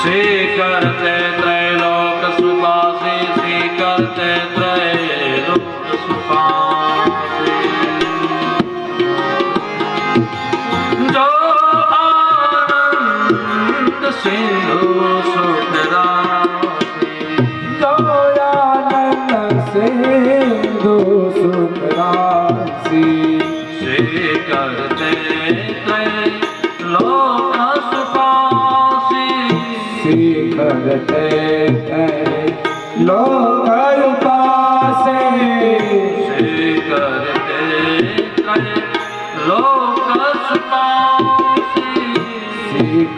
से करते त्रैलोक सुपासी से करते त्रैलोक सुपासी जो सिंधु सुख राशि जो आनंद सिंधु सुख राशि से करते त्रैलोक सुपासी से करते त्रैलोक उपासे से करते त्रैलोक सुपासी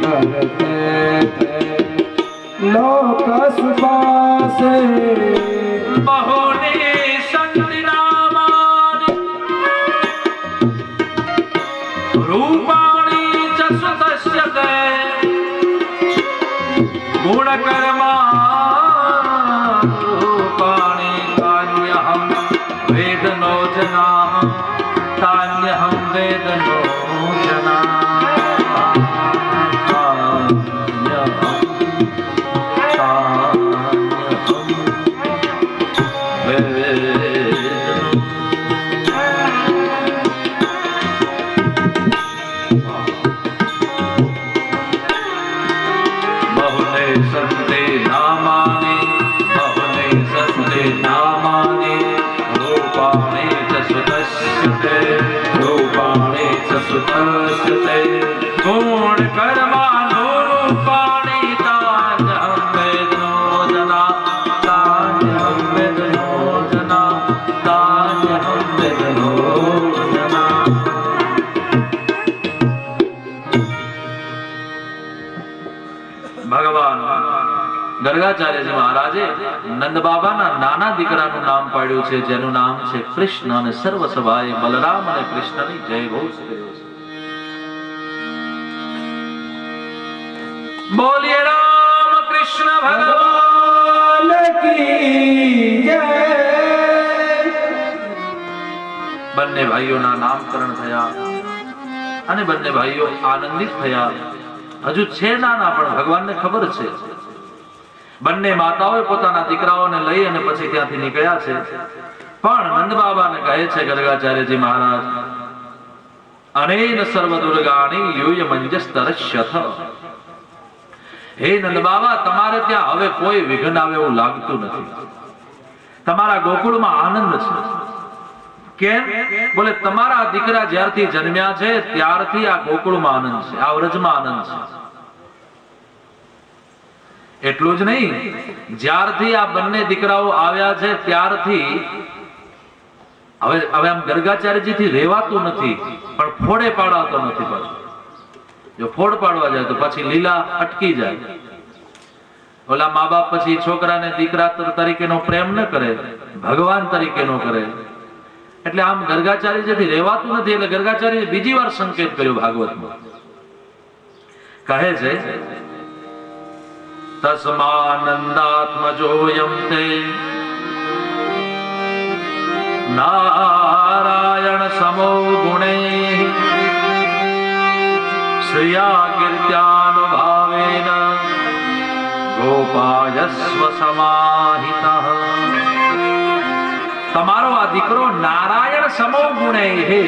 करते लोक सुपासे बहुनी शक्ति नामानि रूपाणि च सुतस्य ते गुणकर्मा रूपाणि तान्यहं वेदनो जनाः तान्यहं वेदनो जनाः गुण कर्मानुरूपाणि तान्यहं वेदनो जना तान्यहं वेदनो जना तान्यहं वेदनो जना. भगवान गर्ग ગર્ગાચાર્યજી મહારાજે નંદ બાબાના નાના દીકરાનું નામ પાડ્યું છે, જેનું નામ છે કૃષ્ણ, અને સર્વ સભાએ બલરામ અને કૃષ્ણની જય ઘોષ કર્યો છે. બોલીએ રામ કૃષ્ણ ભગવાન કી જય. બંને ભાઈઓના નામકરણ થયા અને બંને ભાઈઓ આનંદિત થયા. હજુ છે નાના, પણ ભગવાનને ખબર છે. બંને માતાઓએ પોતાના દીકરાઓને લઈ અને પછી ત્યાંથી નીકળ્યા છે. પણ નંદ બાબાને કહે છે ગર્ગાચાર્યજી મહારાજ, અનેન સર્વ દુર્ગાણી યુય મંજસ્તરશ્યથ. હે નંદ બાબા, તમારે ત્યાં હવે કોઈ વિઘ્ન આવે એવું લાગતું નથી. તમારા ગોકુળમાં આનંદ છે. કેમ? બોલે, તમારા દીકરા જ્યારથી જન્મ્યા છે ત્યારથી આ ગોકુળમાં આનંદ છે, આ વ્રજમાં આનંદ છે. એટલું જ નહીં, જ્યારથી આ બંને દીકરાઓ આવ્યા છે ત્યારથી હવે આમ ગર્ગાચાર્યજી થી રહેવાતું નથી, પણ ફોડે પાડાતો નથી. પાછું જો ફોડ પાડવા જાય તો પછી લીલા અટકી જાય. ઓલા મા બાપ પછી છોકરાને દીકરા તરીકેનો પ્રેમ ન કરે, ભગવાન તરીકેનો કરે. એટલે આમ ગર્ગાચાર્યજી રહેવાતું નથી. એટલે ગર્ગાચાર્ય બીજી વાર સંકેત કર્યો ભાગવતમાં. કહે છે, તસ્માનંદાત્મજોયમ તે નારાયણ સમો ગુણે શ્રિયા કીર્ત્યાનુભાવેન ગોપાયસ્વ સમાહિતઃ. તમારો આ દીકરો નારાયણ સમો ગુણે, હે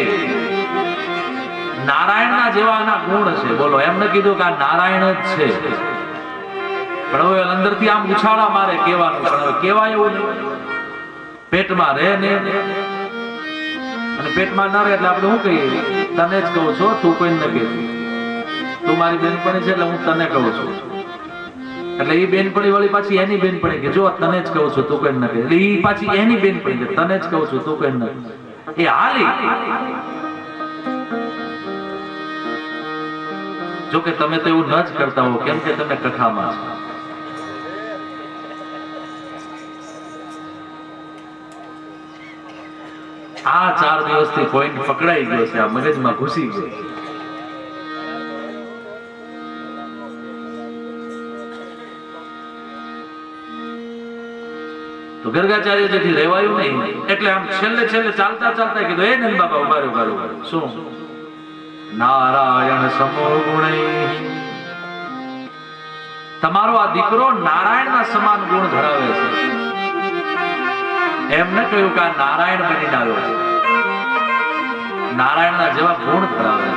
નારાયણના જેવાના ગુણ છે. બોલો, એમને કીધું કે આ નારાયણ જ છે, પણ હવે અંદરથી આમ ઉછાળા મારે કહેવાનું, પણ હવે કહેવાય એવું નહીં. પેટમાં રહે ને, અને પેટમાં ના રહે એટલે આપણે શું કહીએ, તને જ કહું છું, તું કોઈ ન કહેતી. તું મારી બેનપણી છે એટલે હું તને કહું છું. એટલે એ બેનપણી વાળી પાછી એની બેનપણી કે જો તને જ કહું છું, તું કોઈ ન કહે. એટલે એ પાછી એની બેનપણી કે તને જ કહું છું, તું કોઈ ન કહે. એ હાલી. જો કે તમે તો એવું ન જ કરતા હો, કેમ કે તમે કથામાં છો. આ 4 દિવસથી પોઈન્ટ પકડાઈ ગયો છે, આ મગજમાં ઘૂસી ગયો. તો ગર્ગાચાર્યજી રહેવાયું નહીં. એટલે આમ છેલ્લે ચાલતા કીધું, હે નંદ બાબા ઉભા રહ્યો. શું? નારાયણ સમો ગુણે. તમારો આ દીકરો નારાયણના સમાન ગુણ ધરાવે છે. એમ ન કહ્યું કે આ નારાયણ બનીને આવ્યો છે, નારાયણના જેવા ગુણ ધરાવે છે.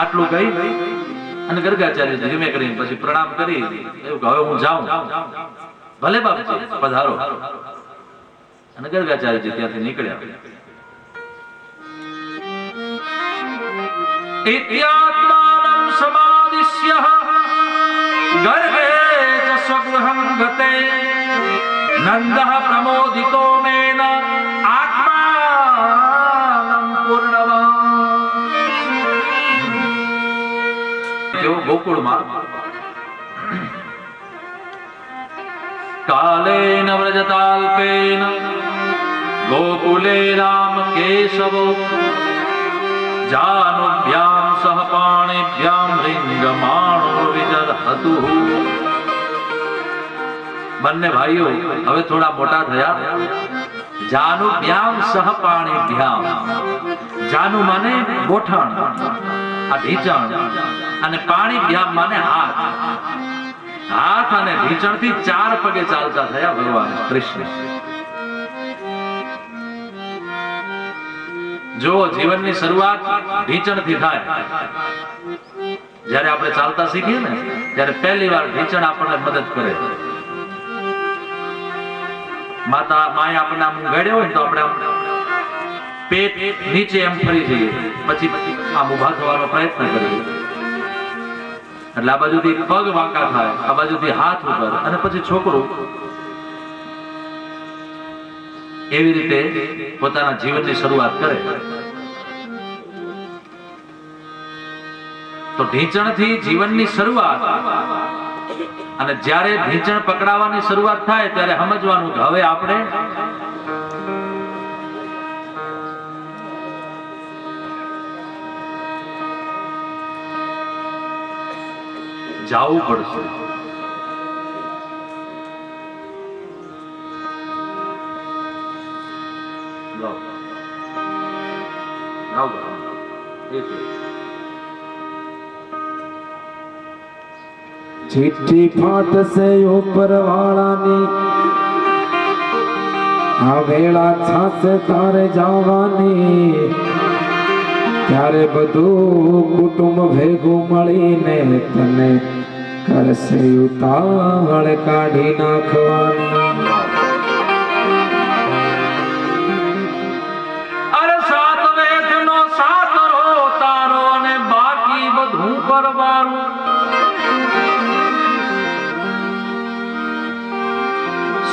આટલું કહી અને ગર્ગાચાર્ય ધીમે કરીને પછી પ્રણામ કરી એવું કે હવે હું જાઉં. ભલે બાપજી પધારો. અને ગર્ગાચાર્યજી ત્યાંથી નીકળ્યા. ઇત્યાત્માનં સમાદિશ્ય ગર્ગે ચ સ્વગૃહં ગતે નંદઃ પ્રમોદિતો મેન આત્માનં પૂર્ણવાન. ગોકુળમાં કાલેન વ્રજતાલ્પેન ગોકુલે રામ કેશવો જાનુભ્યામ સહ પાણિભ્યામ રિંગમાણો વિજરહતુ. બંને ભાઈઓ હવે થોડા મોટા થયા. જાનુભ્યામ સહ પાણિભ્યામ. જાનુ માને ગોઠણ, આ ઢીચણ, અને પાણીભ્યામ માને હાથ. હાથ અને ઢીચણ થી 4 પગે ચાલતા થયા ભગવાન કૃષ્ણ. જો જીવનની શરૂઆત ઢીચણ થી થાય. જ્યારે આપણે ચાલતા શીખીએ ને ત્યારે પહેલી વાર ઢીચણ આપણને મદદ કરે. માએ આપણને આમ ઘડ્યો હોય તો આપણે આમ પેટ નીચે એમ ફરી જઈએ, પછી આમ ઉભા થવાનો પ્રયત્ન કરીએ. એટલે આ બાજુથી પગ વાંકા થાય, આ બાજુથી હાથ ઉપર, અને પછી છોકરું એવી રીતે પોતાના જીવનની શરૂઆત કરે. તો ઢીંચણથી જીવનની શરૂઆત, અને જ્યારે ઢીંચણ પકડાવાની શરૂઆત થાય ત્યારે સમજવાનું કે હવે આપણે જાવું પડશે. ચિઠ્ઠી ફાટશે ઉપર વાળાની, આ વેળા છાશે તારે જવાની, ત્યારે બધું કુટુંબ ભેગું મળીને તને કરશે ઉતાવળ કાઢી નાખવાની. અરે સાત વેદનો સાતરો તારો અને બાકી બધું કરવાનું.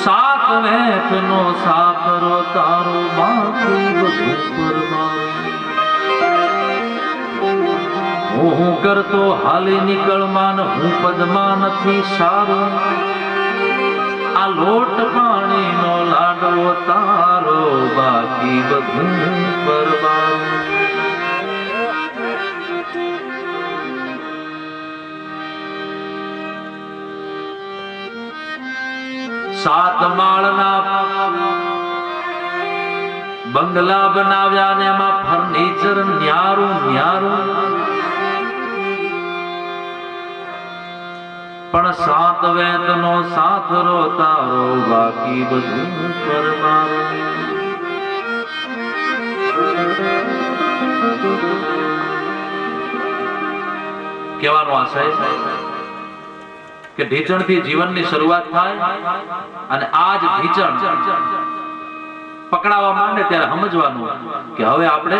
સાત વેદનો સાતરો તારો બાકી બધું કરવાનું. હું કરતો હાલી નીકળમાં હું પદમાં નથી સારું. આ લોટ પાણીનો લાડવો તારો બાકી બધું પરવાનું. સાત માળના બંગલા બનાવ્યા ને એમાં ફર્નિચર ન્યારું ન્યારું, પણ સાત વેદનો સાથરો તારો બાકી બધું પરવાનું. કહેવાનો આશય કે ઢીંચણથી જીવનની શરૂઆત થાય, અને આ જ ઢીંચણ પકડાવા માંડે ત્યારે સમજવાનું કે હવે આપણે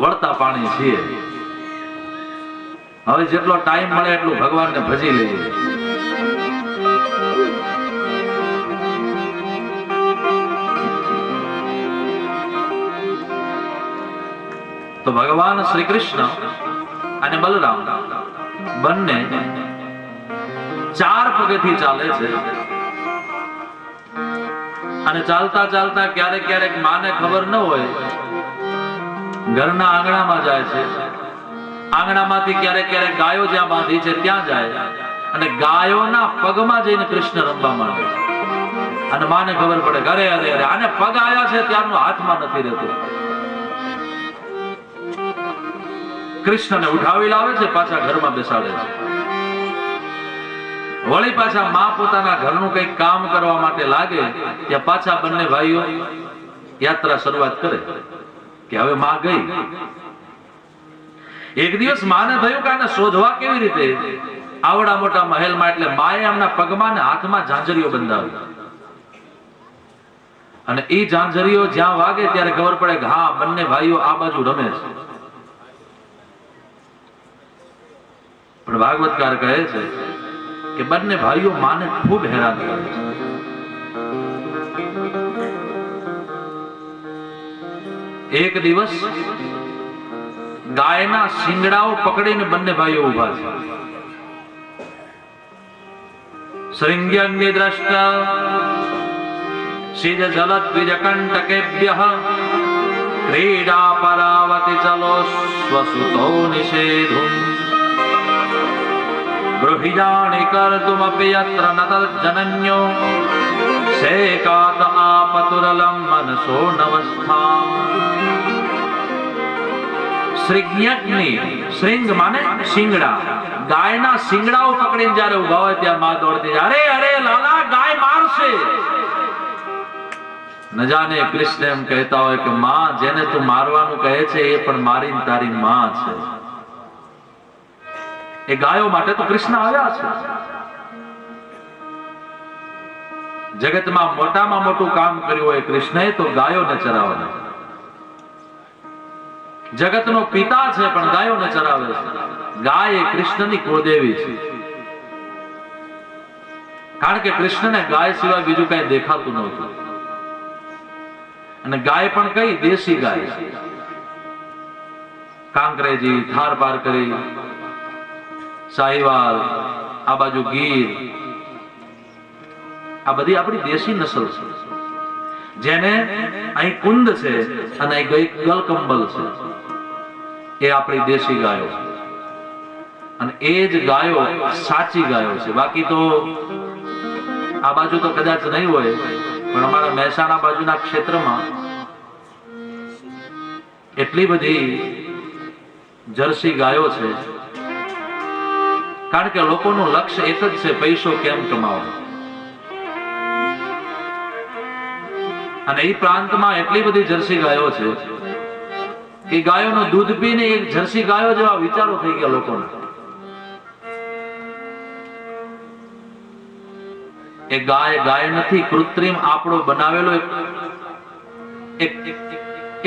વળતા પાણી છીએ. હવે જેટલો ટાઈમ મળે એટલું ભગવાનને ભજી લઈએ. તો ભગવાન શ્રી કૃષ્ણ અને બલરામ બંને 4 પગેથી ચાલે છે, અને ચાલતા ચાલતા ક્યારેક ક્યારેક માને ખબર ન હોય ઘરના આંગણામાં જાય છે. આંગણામાંથી ક્યારેક ક્યારેક ગાયો જ્યાં બાંધી છે ત્યાં જાય, અને ગાયોના પગમાં જઈને કૃષ્ણ રમવા માંડે. અને માને ખબર પડે અરે અરે અરે આને પગ આયા છે ત્યારનું હાથમાં નથી રહેતું. કૃષ્ણને ઉઠાવી લાવે છે, પાછા ઘરમાં બેસાડે છે. વળી પાછા માં પોતાના ઘરનું કંઈક કામ કરવા માટે લાગે ત્યાં પાછા બંને ભાઈઓ યાત્રા શરૂઆત કરે કે હવે માં ગઈ. એક દિવસ માને થયું કે આને શોધવા કેવી રીતે? આવડા મોટા મહેલમાં, એટલે માએ એમના પગમાં ને હાથમાં ઝાંઝરીઓ બંધાવી, અને એ ઝાંઝરીઓ જ્યાં વાગે ત્યારે ખબર પડે કે હા બંને ભાઈઓ આ બાજુ રમે છે. પણ ભાગવતકાર કહે છે કે બંને ભાઈઓ માને ખૂબ હેરાન કરે છે. એક દિવસ ગાયના શિંગડાઓ પકડીને બંને ભાઈઓ ઉભા છે. શૃંગ્યંગી દ્રષ્ટા સિજ જલત દ્વિજકંટકેભ્યઃ ક્રીડા પરાવતિ ચલો સ્વસુતો નિષેધું ગૃહિજાણિ કર્તુમપि યત્ર ન તજ્જનન્યો સેકાત આપતુરલમ મનસો નવસ્થા. શ્રીંગ માને શિંગડા, ગાયના શિંગડાઓ પકડીને જ્યારે ઉભા હોય ત્યાં માં દોડતી અરે અરે લાલા ગાય મારશે. ન જાણે કૃષ્ણ એમ કહેતા હોય કે માં જેને તું મારવાનું કહે છે એ પણ મારી તારી માં છે. એ ગાયો માટે તો કૃષ્ણ આવ્યા છે. જગતમાં મોટામાં મોટું કામ કર્યું હોય કૃષ્ણએ તો ગાયોને ચરાવવાના. જગતનો પિતા છે પણ ગાયોને ચરાવે છે. ગાય એ કૃષ્ણની કુળદેવી છે, કારણ કે કૃષ્ણને ગાય સિવાય બીજું કઈ દેખાતું નહોતું. અને ગાય પણ કઈ દેશી ગાય, કાંકરેજી, થાર પારકરી, સાહિવાલ, આ બાજુ ગીર, આ બધી આપણી દેશી નસલ છે, જેને અહીં કુંદ છે અને અહીં ગલકંબલ છે, એ આપણી દેશી ગાયો છે. અને એ જ ગાયો સાચી ગાયો છે. બાકી તો આ બાજુ તો કદાચ નહીં હોય, પણ અમારા મહેસાણા બાજુના ક્ષેત્રમાં એટલી બધી જર્સી ગાયો છે, કારણ કે લોકોનું લક્ષ્ય એક જ છે, પૈસો કેમ કમાવો. અને એ પ્રાંતમાં એટલી બધી જર્સી ગાયો છે કે ગાયોનું દૂધ પીને એક જર્સી ગાયો જેવા વિચારો થઈ ગયા લોકોને. એ ગાય નથી, કૃત્રિમ આપણો બનાવેલો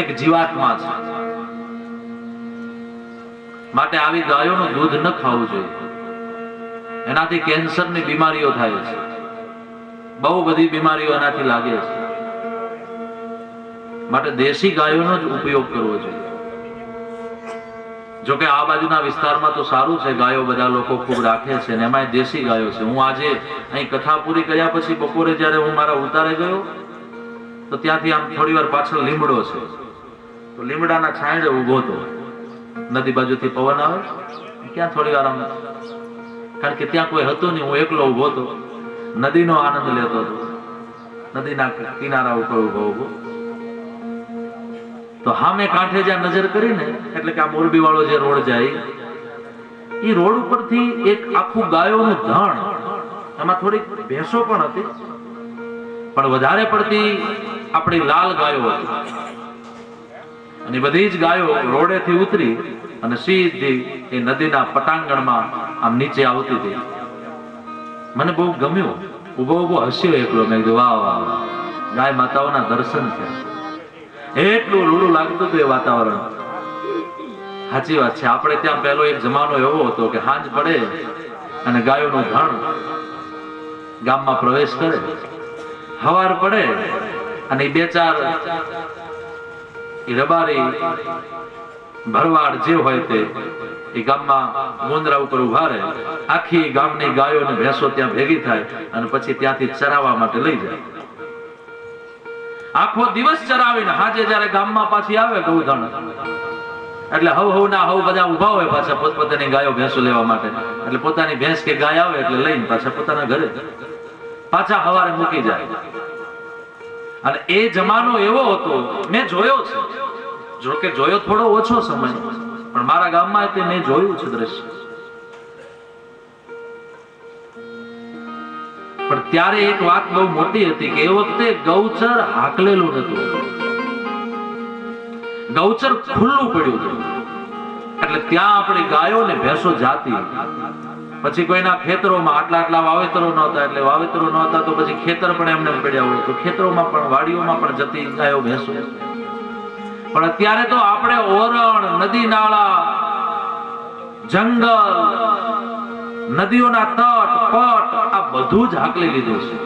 એક જીવાત્મા છે. માટે આવી ગાયોનું દૂધ ન ખાવું જોઈએ. એનાથી કેન્સરની બીમારીઓ થાય છે, બહુ બધી બીમારીઓ એનાથી લાગે છે. માટે દેશી ગાયોનો જ ઉપયોગ કરવો જોઈએ. જોકે આ બાજુના વિસ્તારમાં તો સારું છે, ગાયો બધા લોકો ખૂબ રાખે છે, અને એમાં દેશી ગાયો છે. હું આજે અહીં કથા પૂરી કર્યા પછી બપોરે જ્યારે હું મારા ઉતારે ગયો તો ત્યાંથી આમ થોડી વાર પાછળ લીમડો છે, તો લીમડાના છાંયડે ઊભો હતો. નદી બાજુથી પવન આવે, ક્યાં થોડી વાર આમ, કારણ કે ત્યાં કોઈ હતું નહીં, હું એકલો ઊભો હતો, નદીનો આનંદ લેતો હતો, નદીના કિનારા ઉપર ઊભો. તો સામે કાંઠે જ્યાં નજર કરીને, એટલે કે આ મોરબી વાળો જે રોડ જાય, એ રોડ ઉપરથી એક આખું ગાયોનું ધણ, એમાં થોડીક ભેંસો પણ હતી, પણ વધારે પડતી આપણી લાલ ગાયો હતી. અને બધી જ ગાયો રોડેથી ઉતરી અને સીધી એ નદીના પટાંગણમાં આમ નીચે આવતી હતી. મને બહુ ગમ્યું, ઉભો હસ્યો એકલો. મેં કીધું વાહ વાહ, ગાય માતાઓના દર્શન છે. એટલું રૂડું લાગતું હતું એ વાતાવરણ. સાચી વાત છે. આપણે ત્યાં પહેલો એક જમાનો એવો હતો કે સાંજ પડે અને ગાયોનું ધણ ગામમાં પ્રવેશ કરે, સવાર પડે અને બે ચાર રબારી ભરવાડ જે હોય તે એ ગામમાં ગોંદરા ઉપર ઉભા રહે, આખી ગામની ગાયો અને ભેંસો ત્યાં ભેગી થાય અને પછી ત્યાંથી ચરાવવા માટે લઈ જાય. આખો દિવસ ચરાવીને હાજે જયારે ગામમાં પાછી આવે ગૌધણ, એટલે હવ બધા ઉભા હોય પાછા પોતપોતાની ગાયો ભેંસો લેવા માટે. એટલે પોતાની ભેંસ કે ગાય આવે એટલે લઈને પાછા પોતાના ઘરે પાછા સવારે મૂકી જાય. અને એ જમાનો એવો હતો, મેં જોયો છે, જો કે જોયો થોડો ઓછો સમય, પણ મારા ગામમાં તે મેં જોયું છે દ્રશ્ય. પણ ત્યારે એક વાત બહુ મોટી હતી કે એ વખતે ગૌચર હાકલેલું નતું, ગૌચર ખુલ્લું પડ્યું હતું. એટલે ત્યાં આપણી ગાયો ને ભેંસો જાતી. પછી કોઈના ખેતરોમાં આટલા વાવેતરો નહોતા, એટલે વાવેતરો નહોતા તો પછી ખેતર પણ એમને પડ્યા હોય, તો ખેતરોમાં પણ વાડીઓમાં પણ જતી ગાયો ભેંસો. પણ અત્યારે તો આપણે ઓરણ, નદી નાળા, જંગલ, નદીઓના તટ પટ આ બધું જ હાકલી લીધું છે.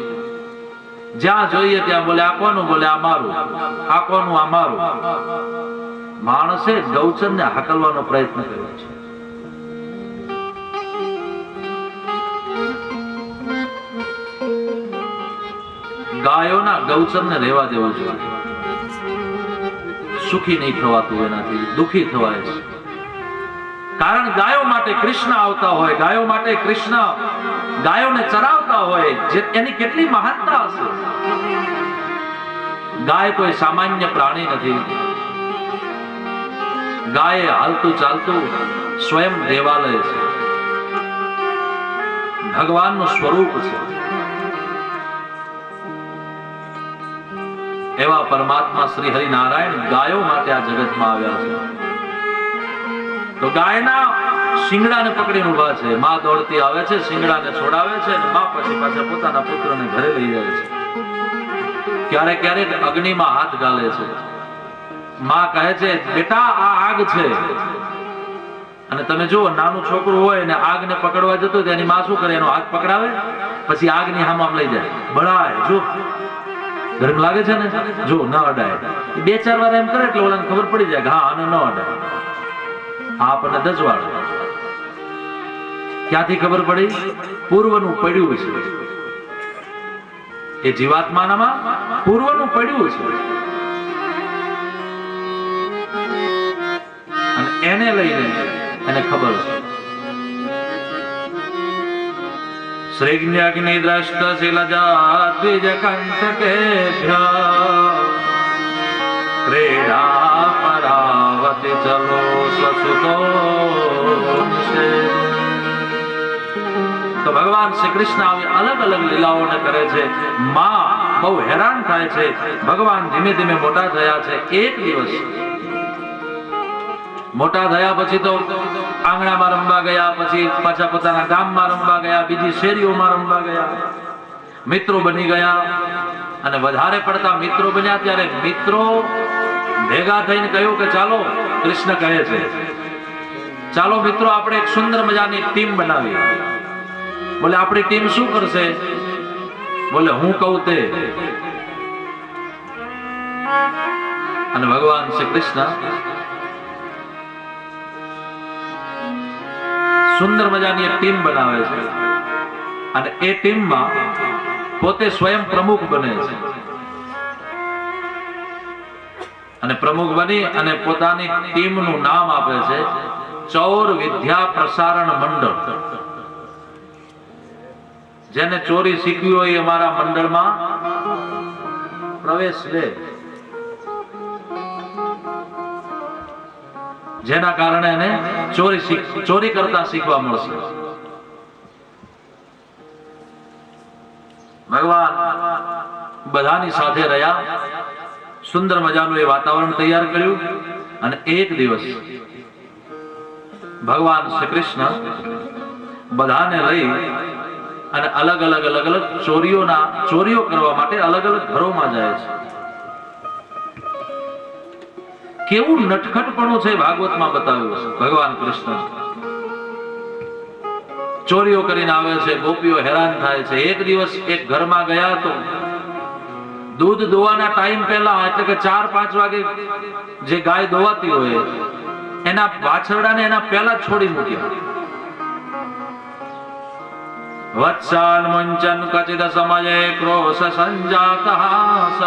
જ્યાં જોઈએ ત્યાં બોલે આ કોનું, બોલે આ મારું, આ કોનું, આ મારું. માણસે ગૌચરને હાકલવાનો પ્રયત્ન કર્યો છે. ગાયોના ગૌચરને રહેવા દેવું જોઈએ. સુખી નહીં થવાતું, એનાથી દુખી થવાય છે. કારણ ગાયો માટે કૃષ્ણ આવતા હોય, ગાયો માટે કૃષ્ણ ગાયોને ચરાવતા હોય, જે એની કેટલી મહાનતા હશે. ગાય કોઈ સામાન્ય પ્રાણી નથી. ગાય હાલતું ચાલતું સ્વયં દેવાલય છે, ભગવાનનું સ્વરૂપ છે. એવા પરમાત્મા શ્રી હરિનારાયણ ગાયો માટે આ જગતમાં આવ્યા છે. તો ગાયના શિંગડાને પકડીને ઉભા છે. માં દોડતી આવે છે, શિંગડાને છોડાવે છે, અને માં પછી પાછા પોતાના પુત્રને ઘરે લઈ જાય છે. ક્યારેક ક્યારેક અગ્નિમાં હાથ ગાલે છે. માં કહે છે બેટા આ આગ છે. અને તમે જુઓ, નાનું છોકરું હોય ને આગને પકડવા જતો તેની માં શું કરે, એનો હાથ પકડાવે, પછી આગની હામ આમ લઈ જાય, બળાય, જો ગરમ લાગે છે ને, જો ન અડાય. બે ચાર વાર એમ કરે એટલે ઓલાને ખબર પડી જાય કે હા આને ન અડાય, આ આપણને દજવાળે. ક્યાંથી ખબર પડી? પૂર્વનું પડ્યું છે. એ જીવાત્માનામાં પૂર્વનું પડ્યું છે અને એને લઈને એને ખબર છે. શ્રીજ્ઞાગ્નિ દ્રષ્ટ શિલજા દ્વિજ કંટકેભ્ય ક્રીડા પરાવતિ ચલો સ્વસુતો. તો ભગવાન શ્રી કૃષ્ણ આવી અલગ અલગ લીલાઓને કરે છે. માં બહુ હેરાન થાય છે. ભગવાન ધીમે ધીમે મોટા થયા છે. એક દિવસ મોટા થયા પછી તો આંગણામાં રમવા ગયા, પછી પાછા પોતાના ગામમાં રમવા ગયા, બીજી શેરીઓમાં રમવા ગયા, મિત્રો બની ગયા. અને વધારે પડતા મિત્રો બન્યા ત્યારે મિત્રો ભેગા થઈને કહ્યું કે ચાલો, કૃષ્ણ કહે છે ચાલો મિત્રો આપણે એક સુંદર મજાની ટીમ બનાવીએ. બોલે આપણી ટીમ શું કરશે? બોલે હું કહું તે. અને ભગવાન શ્રી કૃષ્ણ સુંદર મજાની એક ટીમ બનાવે છે અને એ ટીમમાં પોતે સ્વયં પ્રમુખ બને છે અને પ્રમુખ બની અને પોતાની ટીમનું નામ આપે છે ચૌર વિદ્યા પ્રસારણ મંડળ. જેને ચોરી શીખવી હોય અમારા મંડળમાં પ્રવેશ લે, જેના કારણે એને ચોરી કરતા શીખવા મળશે. ભગવાન બધાની સાથે રહ્યા, સુંદર મજાનું એ વાતાવરણ તૈયાર કર્યું અને એક દિવસ ભગવાન શ્રી કૃષ્ણ બધાને લઈ અને અલગ અલગ ચોરીઓ કરવા માટે અલગ અલગ ઘરોમાં જાય છે. કેવું નટખટપણું છે ભાગવતમાં બતાવ્યું છે. ભગવાન કૃષ્ણ ચોરીઓ કરીને આવે છે, ગોપીઓ હેરાન થાય છે. એક દિવસ એક ઘરમાં ગયા તો દૂધ દોવાના ટાઈમ પહેલા, એટલે કે 4-5 વાગે જે ગાય દોવાતી હોય એના વાછરડાને એના પહેલા છોડી મૂક્યા. વત્સાન મુંચન કચિદ સમયે ક્રોશ સંજાતઃ સહ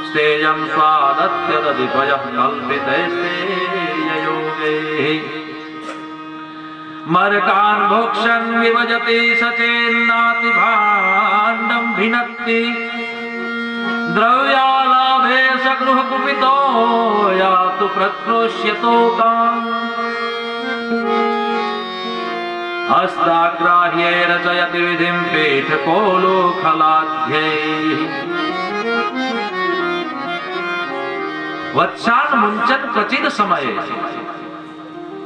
સ્તેજં સ્વાદત્ય દધિદ્વયઃ કલ્પિતૈસ્તે યોગે મરકાન ભોક્ષન વિવજતિ સચેન્નાતિ ભાંડં ભિનક્તિ દ્રવ્યાલાભે સગૃહ કુપિતો યાતુ પ્રક્રોશ્યતો કામ હસ્તાગ્રાહ્યે રચયતિ વિધિં પીઠકોલો ખલાધ્યૈ વત્સાન મુંચન કચિદ સમયે.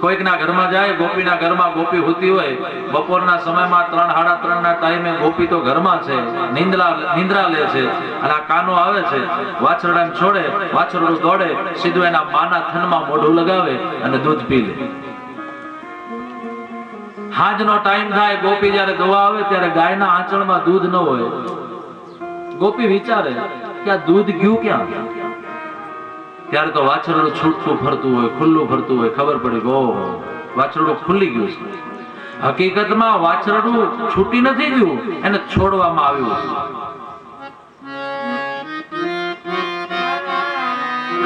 કોઈકના ઘરમાં જાય, ગોપીના ઘરમાં ગોપી હોતી હોય, બપોરના સમયમાં 3-3:30 ના ટાઈમે ગોપી તો ઘરમાં છે, નિંદ્રા લે છે અને આ કાનો આવે છે, વાછરડાને છોડે, વાછરડું દોડે, સીધું એના માના થનમાં મોઢું લગાવે અને દૂધ પી લે. હાજનો ટાઈમ થાય, ગોપી જયારે દોવા આવે ત્યારે ગાયના આંચળમાં દૂધ ન હોય. ગોપી વિચારે કે આ દૂધ ગયું ક્યાં? ત્યારે તો વાછરડું છૂટતું ફરતું હોય, ખુલ્લું ફરતું હોય. ખબર પડી કે ઓહો, વાછરડું ખુલ્લી ગયું છે. હકીકતમાં વાછરડું છૂટી નથી ગયું, એને છોડવામાં આવ્યું.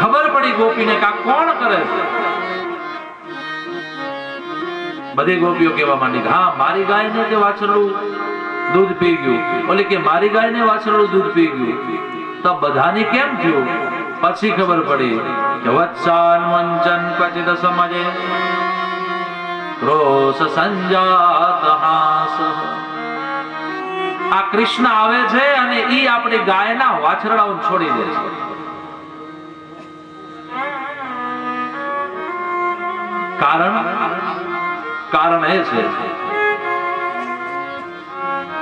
ખબર પડી ગોપીને કે આ કોણ કરે છે. બધી ગોપીઓ કહેવા માંડી કે હા, મારી ગાયને કે વાછરડું દૂધ પી ગયું. ઓલી કે મારી ગાયને વાછરડું દૂધ પી ગયું. તો બધાની કેમ થયું? પછી ખબર પડી કે વત્સાન વંચન ક્વચિદ સમજે ક્રોશ સંજાતઃ સહ. આ કૃષ્ણ આવે છે અને ઈ આપણી ગાયના વાછરડાઓને છોડી દે છે. કારણ એ છે,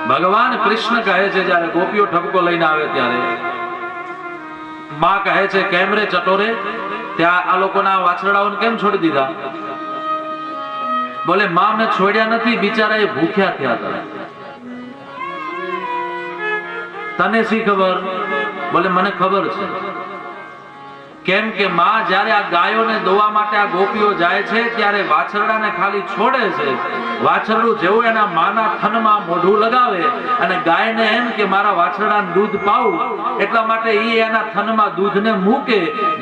ભગવાન કૃષ્ણ કહે છે જયારે ગોપીઓ ઠપકો લઈને આવે ત્યારે માં કહે છે કેમ રે ચટોરે, ત્યાં આ લોકોના વાછરડાઓને કેમ છોડી દીધા? બોલે માં મેં છોડ્યા નથી, બિચારા એ ભૂખ્યા થયા હતા. તને શી ખબર? બોલે મને ખબર છે. કેમ કે માં જ્યારે આ ગાયોને દોવા માટે આ ગોપીઓ જાય છે ત્યારે વાછરડાને ખાલી છોડે છે. વાછરડું જેવું એના માના થનમાં મોઢું લગાવે અને ગાયને એમ કે મારા વાછરડાને દૂધ પાવું, એટલા માટે ઈ એના થનમાં દૂધને મૂકે.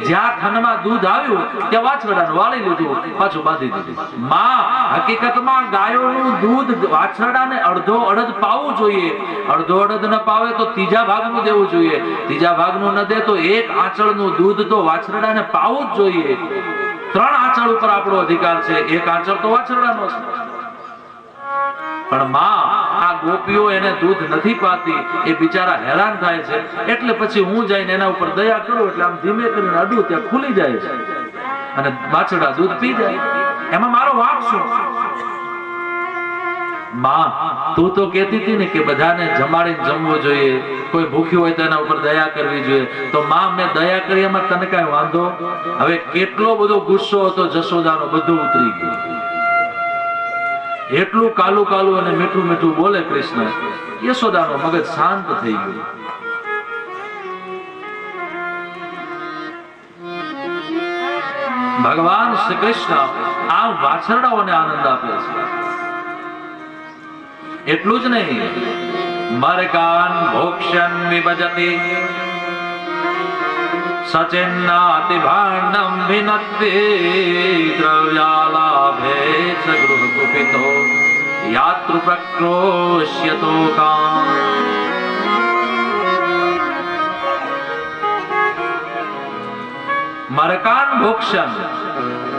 જ્યાં થનમાં દૂધ આવ્યું ત્યાં વાછરડાને વાળી લીધું, પાછું બાંધી દીધું. માં હકીકતમાં ગાયોનું દૂધ વાછરડાને અડધો અડધ પાવું જોઈએ. અડધો અડધ ન પાવે તો ત્રીજા ભાગનું દેવું જોઈએ. ત્રીજા ભાગનું ન દે તો એક આંચળનું દૂધ તો વાછરડાને પાવું જ જોઈએ. 3 આંચળ ઉપર આપણો અધિકાર છે, એક આંચળ તો વાછરડાનો છે. પણ માં આ ગોપીઓ એને દૂધ નથી પાતી, એ બિચારા હેરાન થાય છે. એટલે પછી હું જઈને એના ઉપર દયા કરું એટલે આમ ધીમે કરીને અડું ત્યાં ખુલી જાય છે અને વાછરડા દૂધ પી જાય. એમાં મારો વાંક શું? માં તું તો કહેતી હતી ને કે બધાને જમાડીને જમવું જોઈએ, કોઈ ભૂખ્યું હોય તો એના ઉપર દયા કરવી જોઈએ. તો માં મેં દયા કરી, એમાં તને કઈ વાંધો? હવે કેટલો બધો ગુસ્સો હતો જશોદાનો, બધું ઉતરી ગયું. એટલું કાલું કાલું અને મીઠું મીઠું બોલે કૃષ્ણ, યશોદાનો મગજ શાંત થઈ ગયું. ભગવાન શ્રી કૃષ્ણ આ વાછરડાઓને આનંદ આપે છે. એટલું જ નહીં, મરકાન ભોક્ષન વિભજતિ સચિન્નાતિ ભાંડમ વિનત્તિ દ્રવ્યાલાભે ચ ગૃહ કુપિતો યાતૃ પ્રક્રોશ્યતો કામ. મરકાન ભોક્ષન,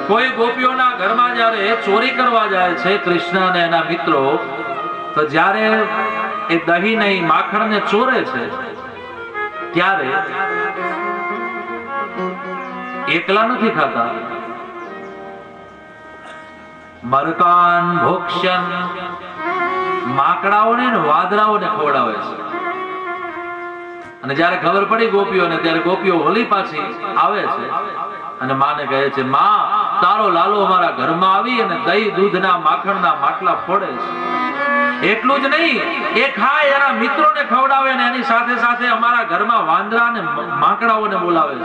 કોઈ ગોપીઓના ઘરમાં જ્યારે ચોરી કરવા જાય છે કૃષ્ણ અને એના મિત્રો, તો જ્યારે એ દહીં નહીં માખણ ને ચોરે છે ત્યારે એકલા નથી ખાતા. મરકાન ભોક્ષન, માકડાઓને ને વાદરાઓને ખવડાવે છે. અને જ્યારે ખબર પડી ગોપીઓને ત્યારે ગોપીઓ વળી પાછી આવે છે અને માને કહે છે, માં તારો લાલો અમારા ઘરમાં આવી અને દહીં દૂધના માખણના માટલા ફોડે છે. એટલું જ નહીં, એ ખાય એના મિત્રોને ખવડાવે અને એની સાથે સાથે અમારા ઘરમાં વાંદરા અને માંકડાઓને બોલાવે છે.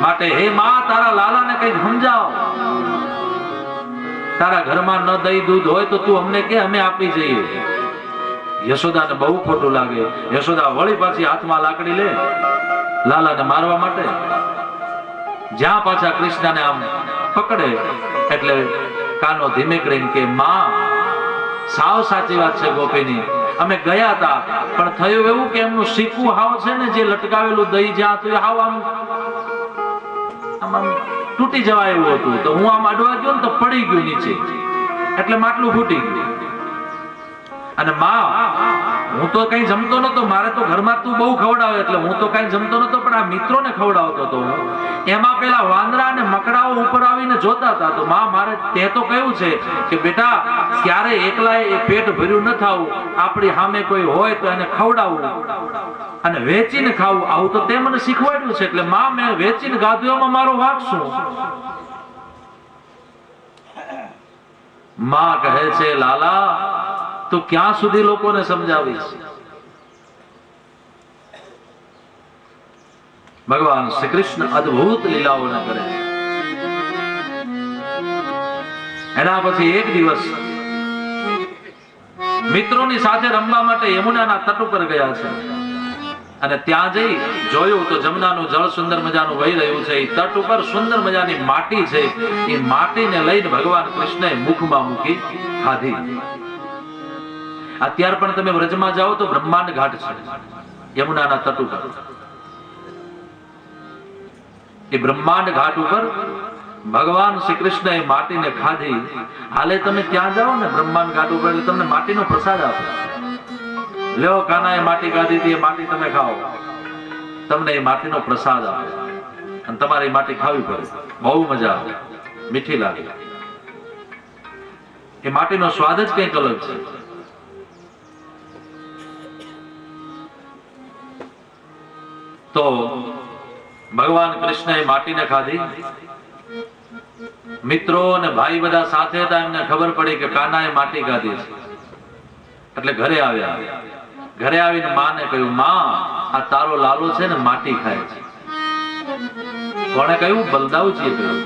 માટે હે માં, તારા લાલાને કઈ સમજાવ. તારા ઘરમાં ન દહીં દૂધ હોય તો તું અમને કે, અમે આપી જઈએ. યશોદાને બહુ ખોટું લાગે. યશોદા વળી પાછી હાથમાં લાકડી લે લાલાને મારવા માટે. જ્યાં પાછા કૃષ્ણને આમ પકડે એટલે કાનો ધીમે કરીને કે, માં સાવ સાચી વાત છે ગોપીની, અમે ગયા હતા પણ થયું એવું કે એમનું શીકું હાવ છે ને, જે લટકાવેલું દહીં જ્યાં હતું હાવ આમ તૂટી જવાય એવું હતું. તો હું આમ અડવા ગયો ને તો પડી ગયું નીચે, એટલે માટલું ફૂટી ગયું. અને માં હું તો કઈ જમતો નતો, મારે તો ઘરમાં તું બહુ ખવડાવે એટલે હું તો કઈ જમતો નતો, પણ આ મિત્રોને ખવડાવતો હતો. એમાં પેલા વાંદરા અને મકડાઓ ઉપર આવીને જોતા હતા. તો માં મારે તે તો કહ્યું છે કે બેટા ક્યારે એકલા એ પેટ ભર્યું ન થાવું, આપણી સામે કોઈ હોય તો એને ખવડાવવું અને વેચીને ખાવું. આવું તો તે મને શીખવાડ્યું છે. એટલે માં મેં વેચીને ખાધું, એમાં મારો વાંક શું? માં કહે છે, લાલા તો ક્યાં સુધી લોકોને સમજાવીશ? ભગવાન શ્રી કૃષ્ણ અદ્ભુત લીલાઓને કરે. એના પછી એક દિવસ મિત્રોની સાથે રમવા માટે યમુનાના તટ ઉપર ગયા છે અને ત્યાં જઈ જોયું તો જમનાનું જળ સુંદર મજાનું વહી રહ્યું છે. એ તટ ઉપર સુંદર મજાની માટી છે. એ માટીને લઈને ભગવાન કૃષ્ણએ મુખમાં મૂકી ખાધી. અત્યારે પણ તમે વ્રજમાં જાઓ તો બ્રહ્માંડ ઘાટ છે યમુનાના તટ ઉપર. એ બ્રહ્માંડ ઘાટ ઉપર ભગવાન શ્રી કૃષ્ણ એ માટીને ખાધી. હાલે તમે ત્યાં જાઓ ને બ્રહ્માંડ ઘાટ ઉપર એટલે તમને માટીનો પ્રસાદ આપે. લ્યો કાનાએ માટી ખાધી હતી, એ માટી તમે ખાઓ, તમને એ માટીનો પ્રસાદ આપે અને તમારે એ માટી ખાવી પડે. બહુ મજા આવે, મીઠી લાગે. એ માટીનો સ્વાદ જ કંઈક અલગ છે. તો ભગવાન કૃષ્ણએ માટીને ખાધી. મિત્રો અને ભાઈ બધા સાથે હતા. એમને ખબર પડી કે કાનાએ માટી ખાધી છે એટલે ઘરે આવ્યા. ઘરે આવીને માને કહ્યું, માં આ તારો લાલો છે ને માટી ખાય છે. કોણે કહ્યું? બલદાવજીએ કહ્યું.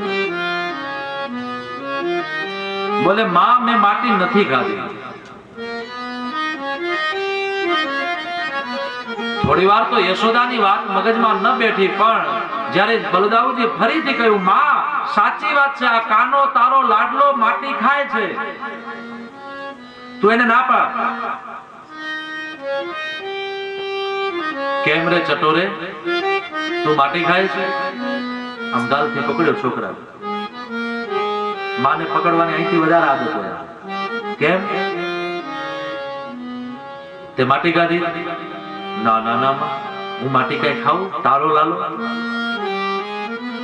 બોલે માં મેં માટી નથી ખાધી. થોડી વાર તો યશોદાની વાત મગજમાં ન બેઠી, પણ જ્યારે બલદાવજી ફરીથી કહ્યું માં સાચી વાત છે, આ કાનો તારો લાડલો માટી ખાય છે, તું એને ના પાડ. કેમ રે ચટોરે, તું માટી ખાય છે? અમદાલથી પકડ્યો છોકરા. માને પકડવાની અહીંથી વધારે આદત હોય. કેમ? તે માટી ખાધી? ના ના ના માં, હું માટી કઈ ખાઉં? તારો લાલો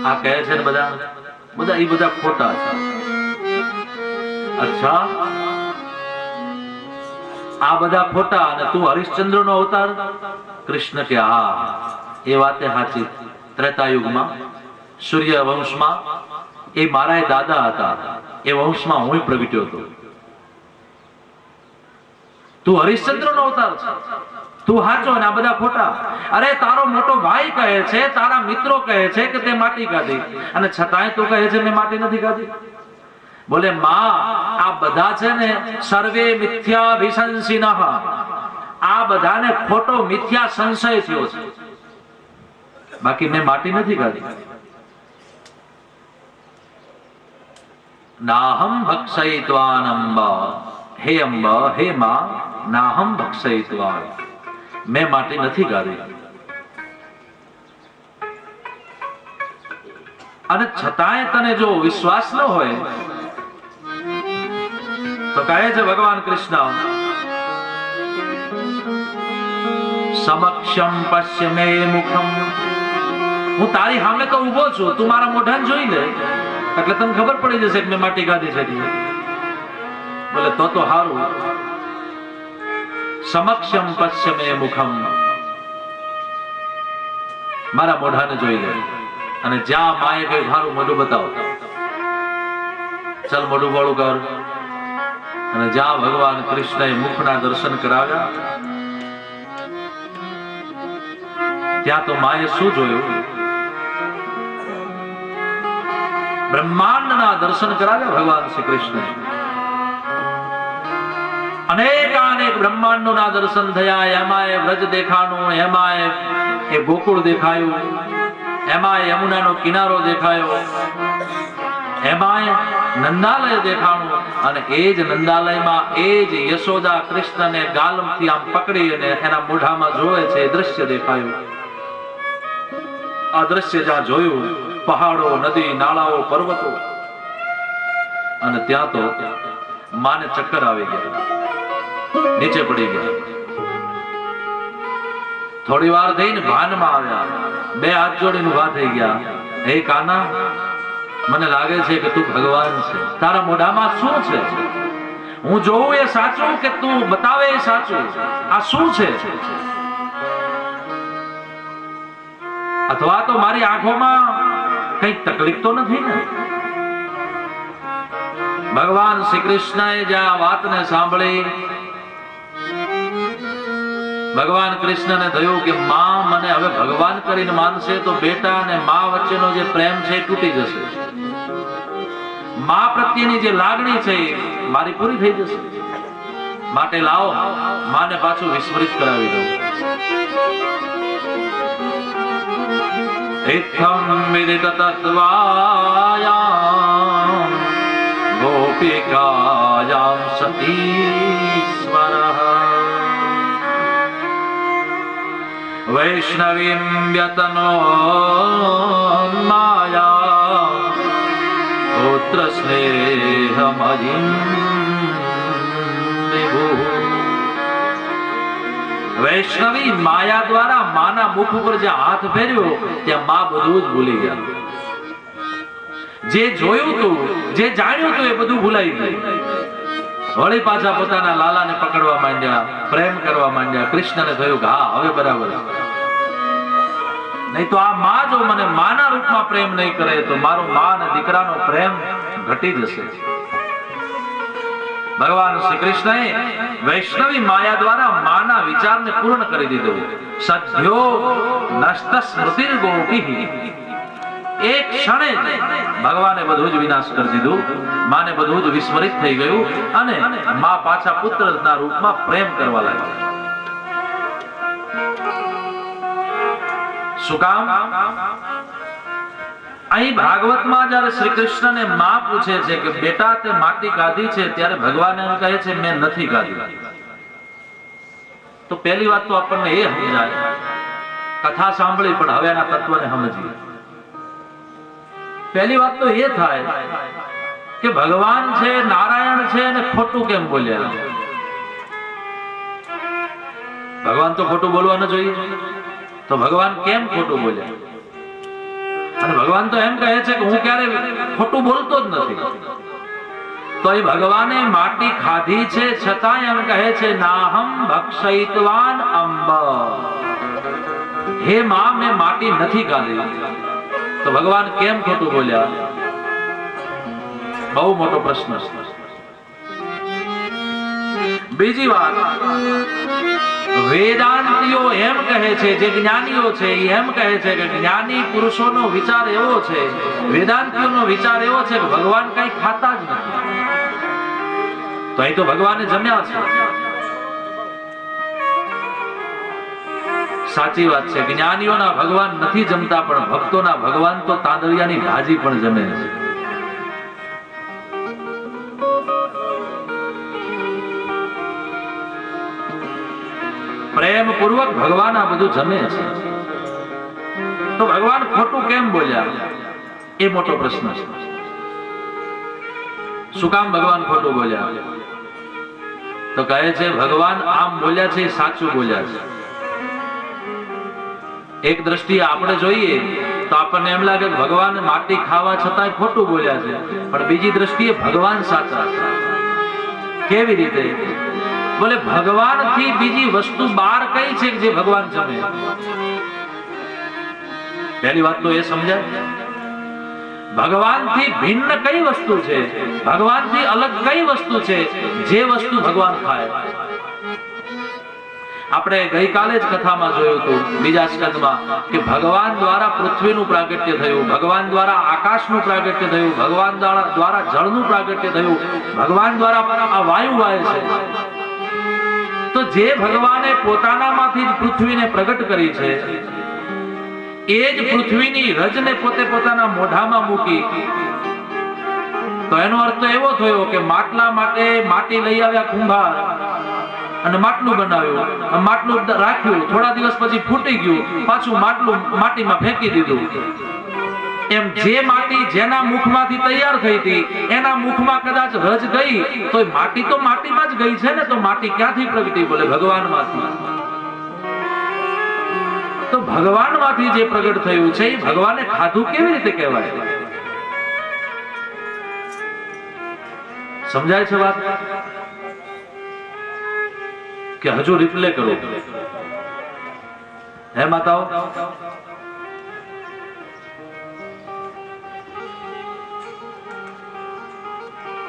આ કહે છે ને બધા બધા એ બધા ખોટા છે. અચ્છા, આ બધા ખોટા અને તું હરિશ્ચંદ્ર નો અવતાર? કૃષ્ણ કે હા, એ વાતે સાચી. ત્રેતાયુગમાં સૂર્ય વંશમાં એ મારા દાદા હતા, એ વંશમાં હું પ્રગટ્યો હતો. તું હરિશ્ચંદ્ર નો અવતાર છે, તું સાચો ને આ બધા ખોટા. અરે તારો મોટો ભાઈ કહે છે, તારા મિત્રો કહે છે કે તે માટી ખાધી, અને છતાંય તું કહે છે મેં માટી નથી ખાધી. બોલે માં આ બધા છે ને સર્વે મિથ્યાભિશંસિનઃ, આ બધાને ખોટો મિથ્યા સંશય થયો છે, બાકી મેં માટી નથી ખાધી. નાહમ ભક્ષયિત્વાન અંબા, હે અંબા, હે માં, નાહમ ભક્ષયિત્વાન, મેં માટી નથી ખાધી. અને છતાંય તને જો વિશ્વાસ ન હોય તો કહે છે ભગવાન કૃષ્ણ, સમક્ષમ પશ્ય મે મુખમ, હું તારી સામે તો ઉભો છું, તું મારા મોઢાને જોઈ લે એટલે તને ખબર પડી જશે કે મેં માટી ખાધી છે. બોલે તો હારું. સમક્ષમ પશ્ય મે મુખમ, મારા મોઢાને જોઈ લે. અને જ્યાં માએ કહ્યું હારું મોઢું બતાવો, ચાલ મોઢું વાળું કર. અને જ્યાં ભગવાન કૃષ્ણએ મુખના દર્શન કરાવ્યા, ત્યાં તો માએ શું જોયું? બ્રહ્માંડના દર્શન કરાવ્યા ભગવાન શ્રી કૃષ્ણ. અનેક બ્રહ્માંડોના દર્શન થયા. એમાં વ્રજ દેખાણું, એમાં એ ગોકુળ દેખાયું, એમાં યમુનાનો કિનારો દેખાયો, એમાં નંદાલય દેખાણું. અને એ જ નંદાલયમાં એ જ યશોદા કૃષ્ણને ગાલમથી આમ પકડી અને એના મોઢામાં જોવે છે, એ દ્રશ્ય દેખાયું. આ દ્રશ્ય જ્યાં જોયું, પહાડો, નદી, નાળાઓ, પર્વતો, અને ત્યાં તો માને ચક્કર આવી ગયા, નીચે પડી ગયા. થોડી વાર થઈને ભાનમાં આવ્યા, બે હાથ જોડીને ઉભા થઈ ગયા. હે કાના, મને લાગે છે કે તું ભગવાન છે, તારા મોઢામાં શું છે? હું જોઉં એ સાચું કે તું બતાવે એ સાચું? આ શું છે? અથવા તો મારી આંખોમાં કઈ તકલીફ તો નથી ને? ભગવાન શ્રી કૃષ્ણએ જે આ વાતને સાંભળી, ભગવાન કૃષ્ણને થયું કે માં મને હવે ભગવાન કરીને માનશે તો બેટા અને માં વચ્ચેનો જે પ્રેમ છે એ તૂટી જશે. માં પ્રત્યેની જે લાગણી છે મારી પૂરી થઈ જશે. માટે લાવો માને પાછું વિસ્મૃત કરાવી દઉં. ઇત્થં વિદિત તત્વાયામ ગોપિકાયામ સતીશ્વરઃ વૈષ્ણવીમ વ્યતનો માયા પુત્ર સ્નેહમયિં વિભુ. વૈષ્ણવી માયા દ્વારા માના મુખ ઉપર જે હાથ ફેર્યો ત્યાં માં બધું જ ભૂલી ગયા. જે જોયું તું, જે જાણ્યું તું એ બધું ભૂલાઈ ગયું. વળી પાછા પોતાના લાલાને પકડવા માંડ્યા, પ્રેમ કરવા માંડ્યા. કૃષ્ણને થયું કે હા હવે બરાબર, નહીં તો આ માં જો મને માના રૂપમાં પ્રેમ નહીં કરે તો મારો માં અને દીકરાનો પ્રેમ ઘટી જશે. ભગવાન શ્રી કૃષ્ણએ વૈષ્ણવી માયા દ્વારા માના વિચારને પૂર્ણ કરી દીધો. સદ્યો નષ્ટ સ્મૃતિ ગોપી, એક ક્ષણે ભગવાને બધું જ વિનાશ કરી દીધું. માને બધું જ વિસ્મરિત થઈ ગયું અને માં પાછા પુત્રના રૂપમાં પ્રેમ કરવા લાગ્યા. શું કામ? અહીં ભાગવતમાં જ્યારે શ્રી કૃષ્ણને માં પૂછે છે કે બેટા તે માટી ખાધી છે, ત્યારે ભગવાન એમ કહે છે મેં નથી ખાધી. તો પહેલી વાત તો આપણને એ સમજાય, કથા સાંભળી પણ હવે એના તત્વને સમજીએ. પહેલી વાત તો એ થાય કે ભગવાન છે, નારાયણ છે, અને ખોટું કેમ બોલ્યા? ભગવાન તો ખોટું બોલવા ન જોઈએ, તો ભગવાન કેમ ખોટું બોલ્યા? અને ભગવાન તો એમ કહે છે કે હું ક્યારે ખોટું બોલતો જ નથી. તો એ ભગવાને માટી ખાધી છે છતાંય એમ કહે છે નાહમ ભક્ષયિતવાન અંબ, હે માં મેં માટી નથી ખાધી. તો ભગવાન કેમ ખોટું બોલ્યા? બહુ મોટો પ્રશ્ન છે. બીજી વાત, વેદાંતીઓ એમ કહે છે, જે જ્ઞાનીઓ છે એ એમ કહે છે કે જ્ઞાની પુરુષોનો વિચાર એવો છે, વેદાંતીઓનો વિચાર એવો છે કે ભગવાન કઈ ખાતા જ નથી. તો અહીં તો ભગવાને જમ્યા છે. સાચી વાત છે, જ્ઞાનીઓના ભગવાન નથી જમતા, પણ ભક્તોના ભગવાન તો તાંદળિયાની ભાજી પણ જમે છે. પ્રેમ પૂર્વક ભગવાન આ બધું જમે છે. તો ભગવાન ખોટું કેમ બોલ્યા? એ મોટો પ્રશ્ન છે. શું કામ ભગવાન ખોટું બોલ્યા? તો કહે છે ભગવાન આમ બોલ્યા છે, સાચું બોલ્યા છે. એક દ્રષ્ટિએ આપણે જોઈએ તો આપણને એમ લાગે કે ભગવાન માટી ખાવા છતાંય ખોટું બોલ્યા છે, પણ બીજી દ્રષ્ટિએ ભગવાન સાચા છે. કેવી રીતે? બોલે ભગવાન થી બીજી વસ્તુ બહાર કઈ છે જે ભગવાન જમે? પહેલી વાત તો એ સમજાય, ભગવાન થી ભિન્ન કઈ વસ્તુ છે, ભગવાન થી અલગ કઈ વસ્તુ છે જે વસ્તુ ભગવાન ખાય? આપણે ગઈકાલે જ કથામાં જોયું હતું બીજા સ્કંદમાં કે ભગવાન દ્વારા પૃથ્વીનું પ્રાગટ્ય થયું, ભગવાન દ્વારા આકાશનું પ્રાગટ્ય થયું, ભગવાન દ્વારા જળનું પ્રાગટ્ય થયું, ભગવાન દ્વારા આ વાયુ વાય છે. તો જે ભગવાને પોતાનામાંથી જ પૃથ્વીને પ્રગટ કરી છે, એ જ પૃથ્વીની રજને પોતે પોતાના મોઢામાં મૂકી. તો એનો અર્થ તો એવો થયો કે માટલા માટે માટી લઈ આવ્યા કુંભાર અને માટલું બનાવ્યું, માટલું રાખ્યું, થોડા દિવસ પછી ફૂટી ગયું, પાછું માટલું માટીમાં ફેંકી દીધું. એમ જે માટી જેના મુખમાંથી તૈયાર થઈ હતી એના મુખમાં કદાચ રજ ગઈ તો માટી તો માટીમાં જ ગઈ છે ને. તો માટી ક્યાંથી પ્રગટી? બોલે ભગવાનમાંથી. તો ભગવાનમાંથી જે પ્રગટ થયું છે એ ભગવાને ખાધું કેવી રીતે કહેવાય? સમજાય છે વાત કે હજુ રિપ્લે કરો? હે માતાઓ,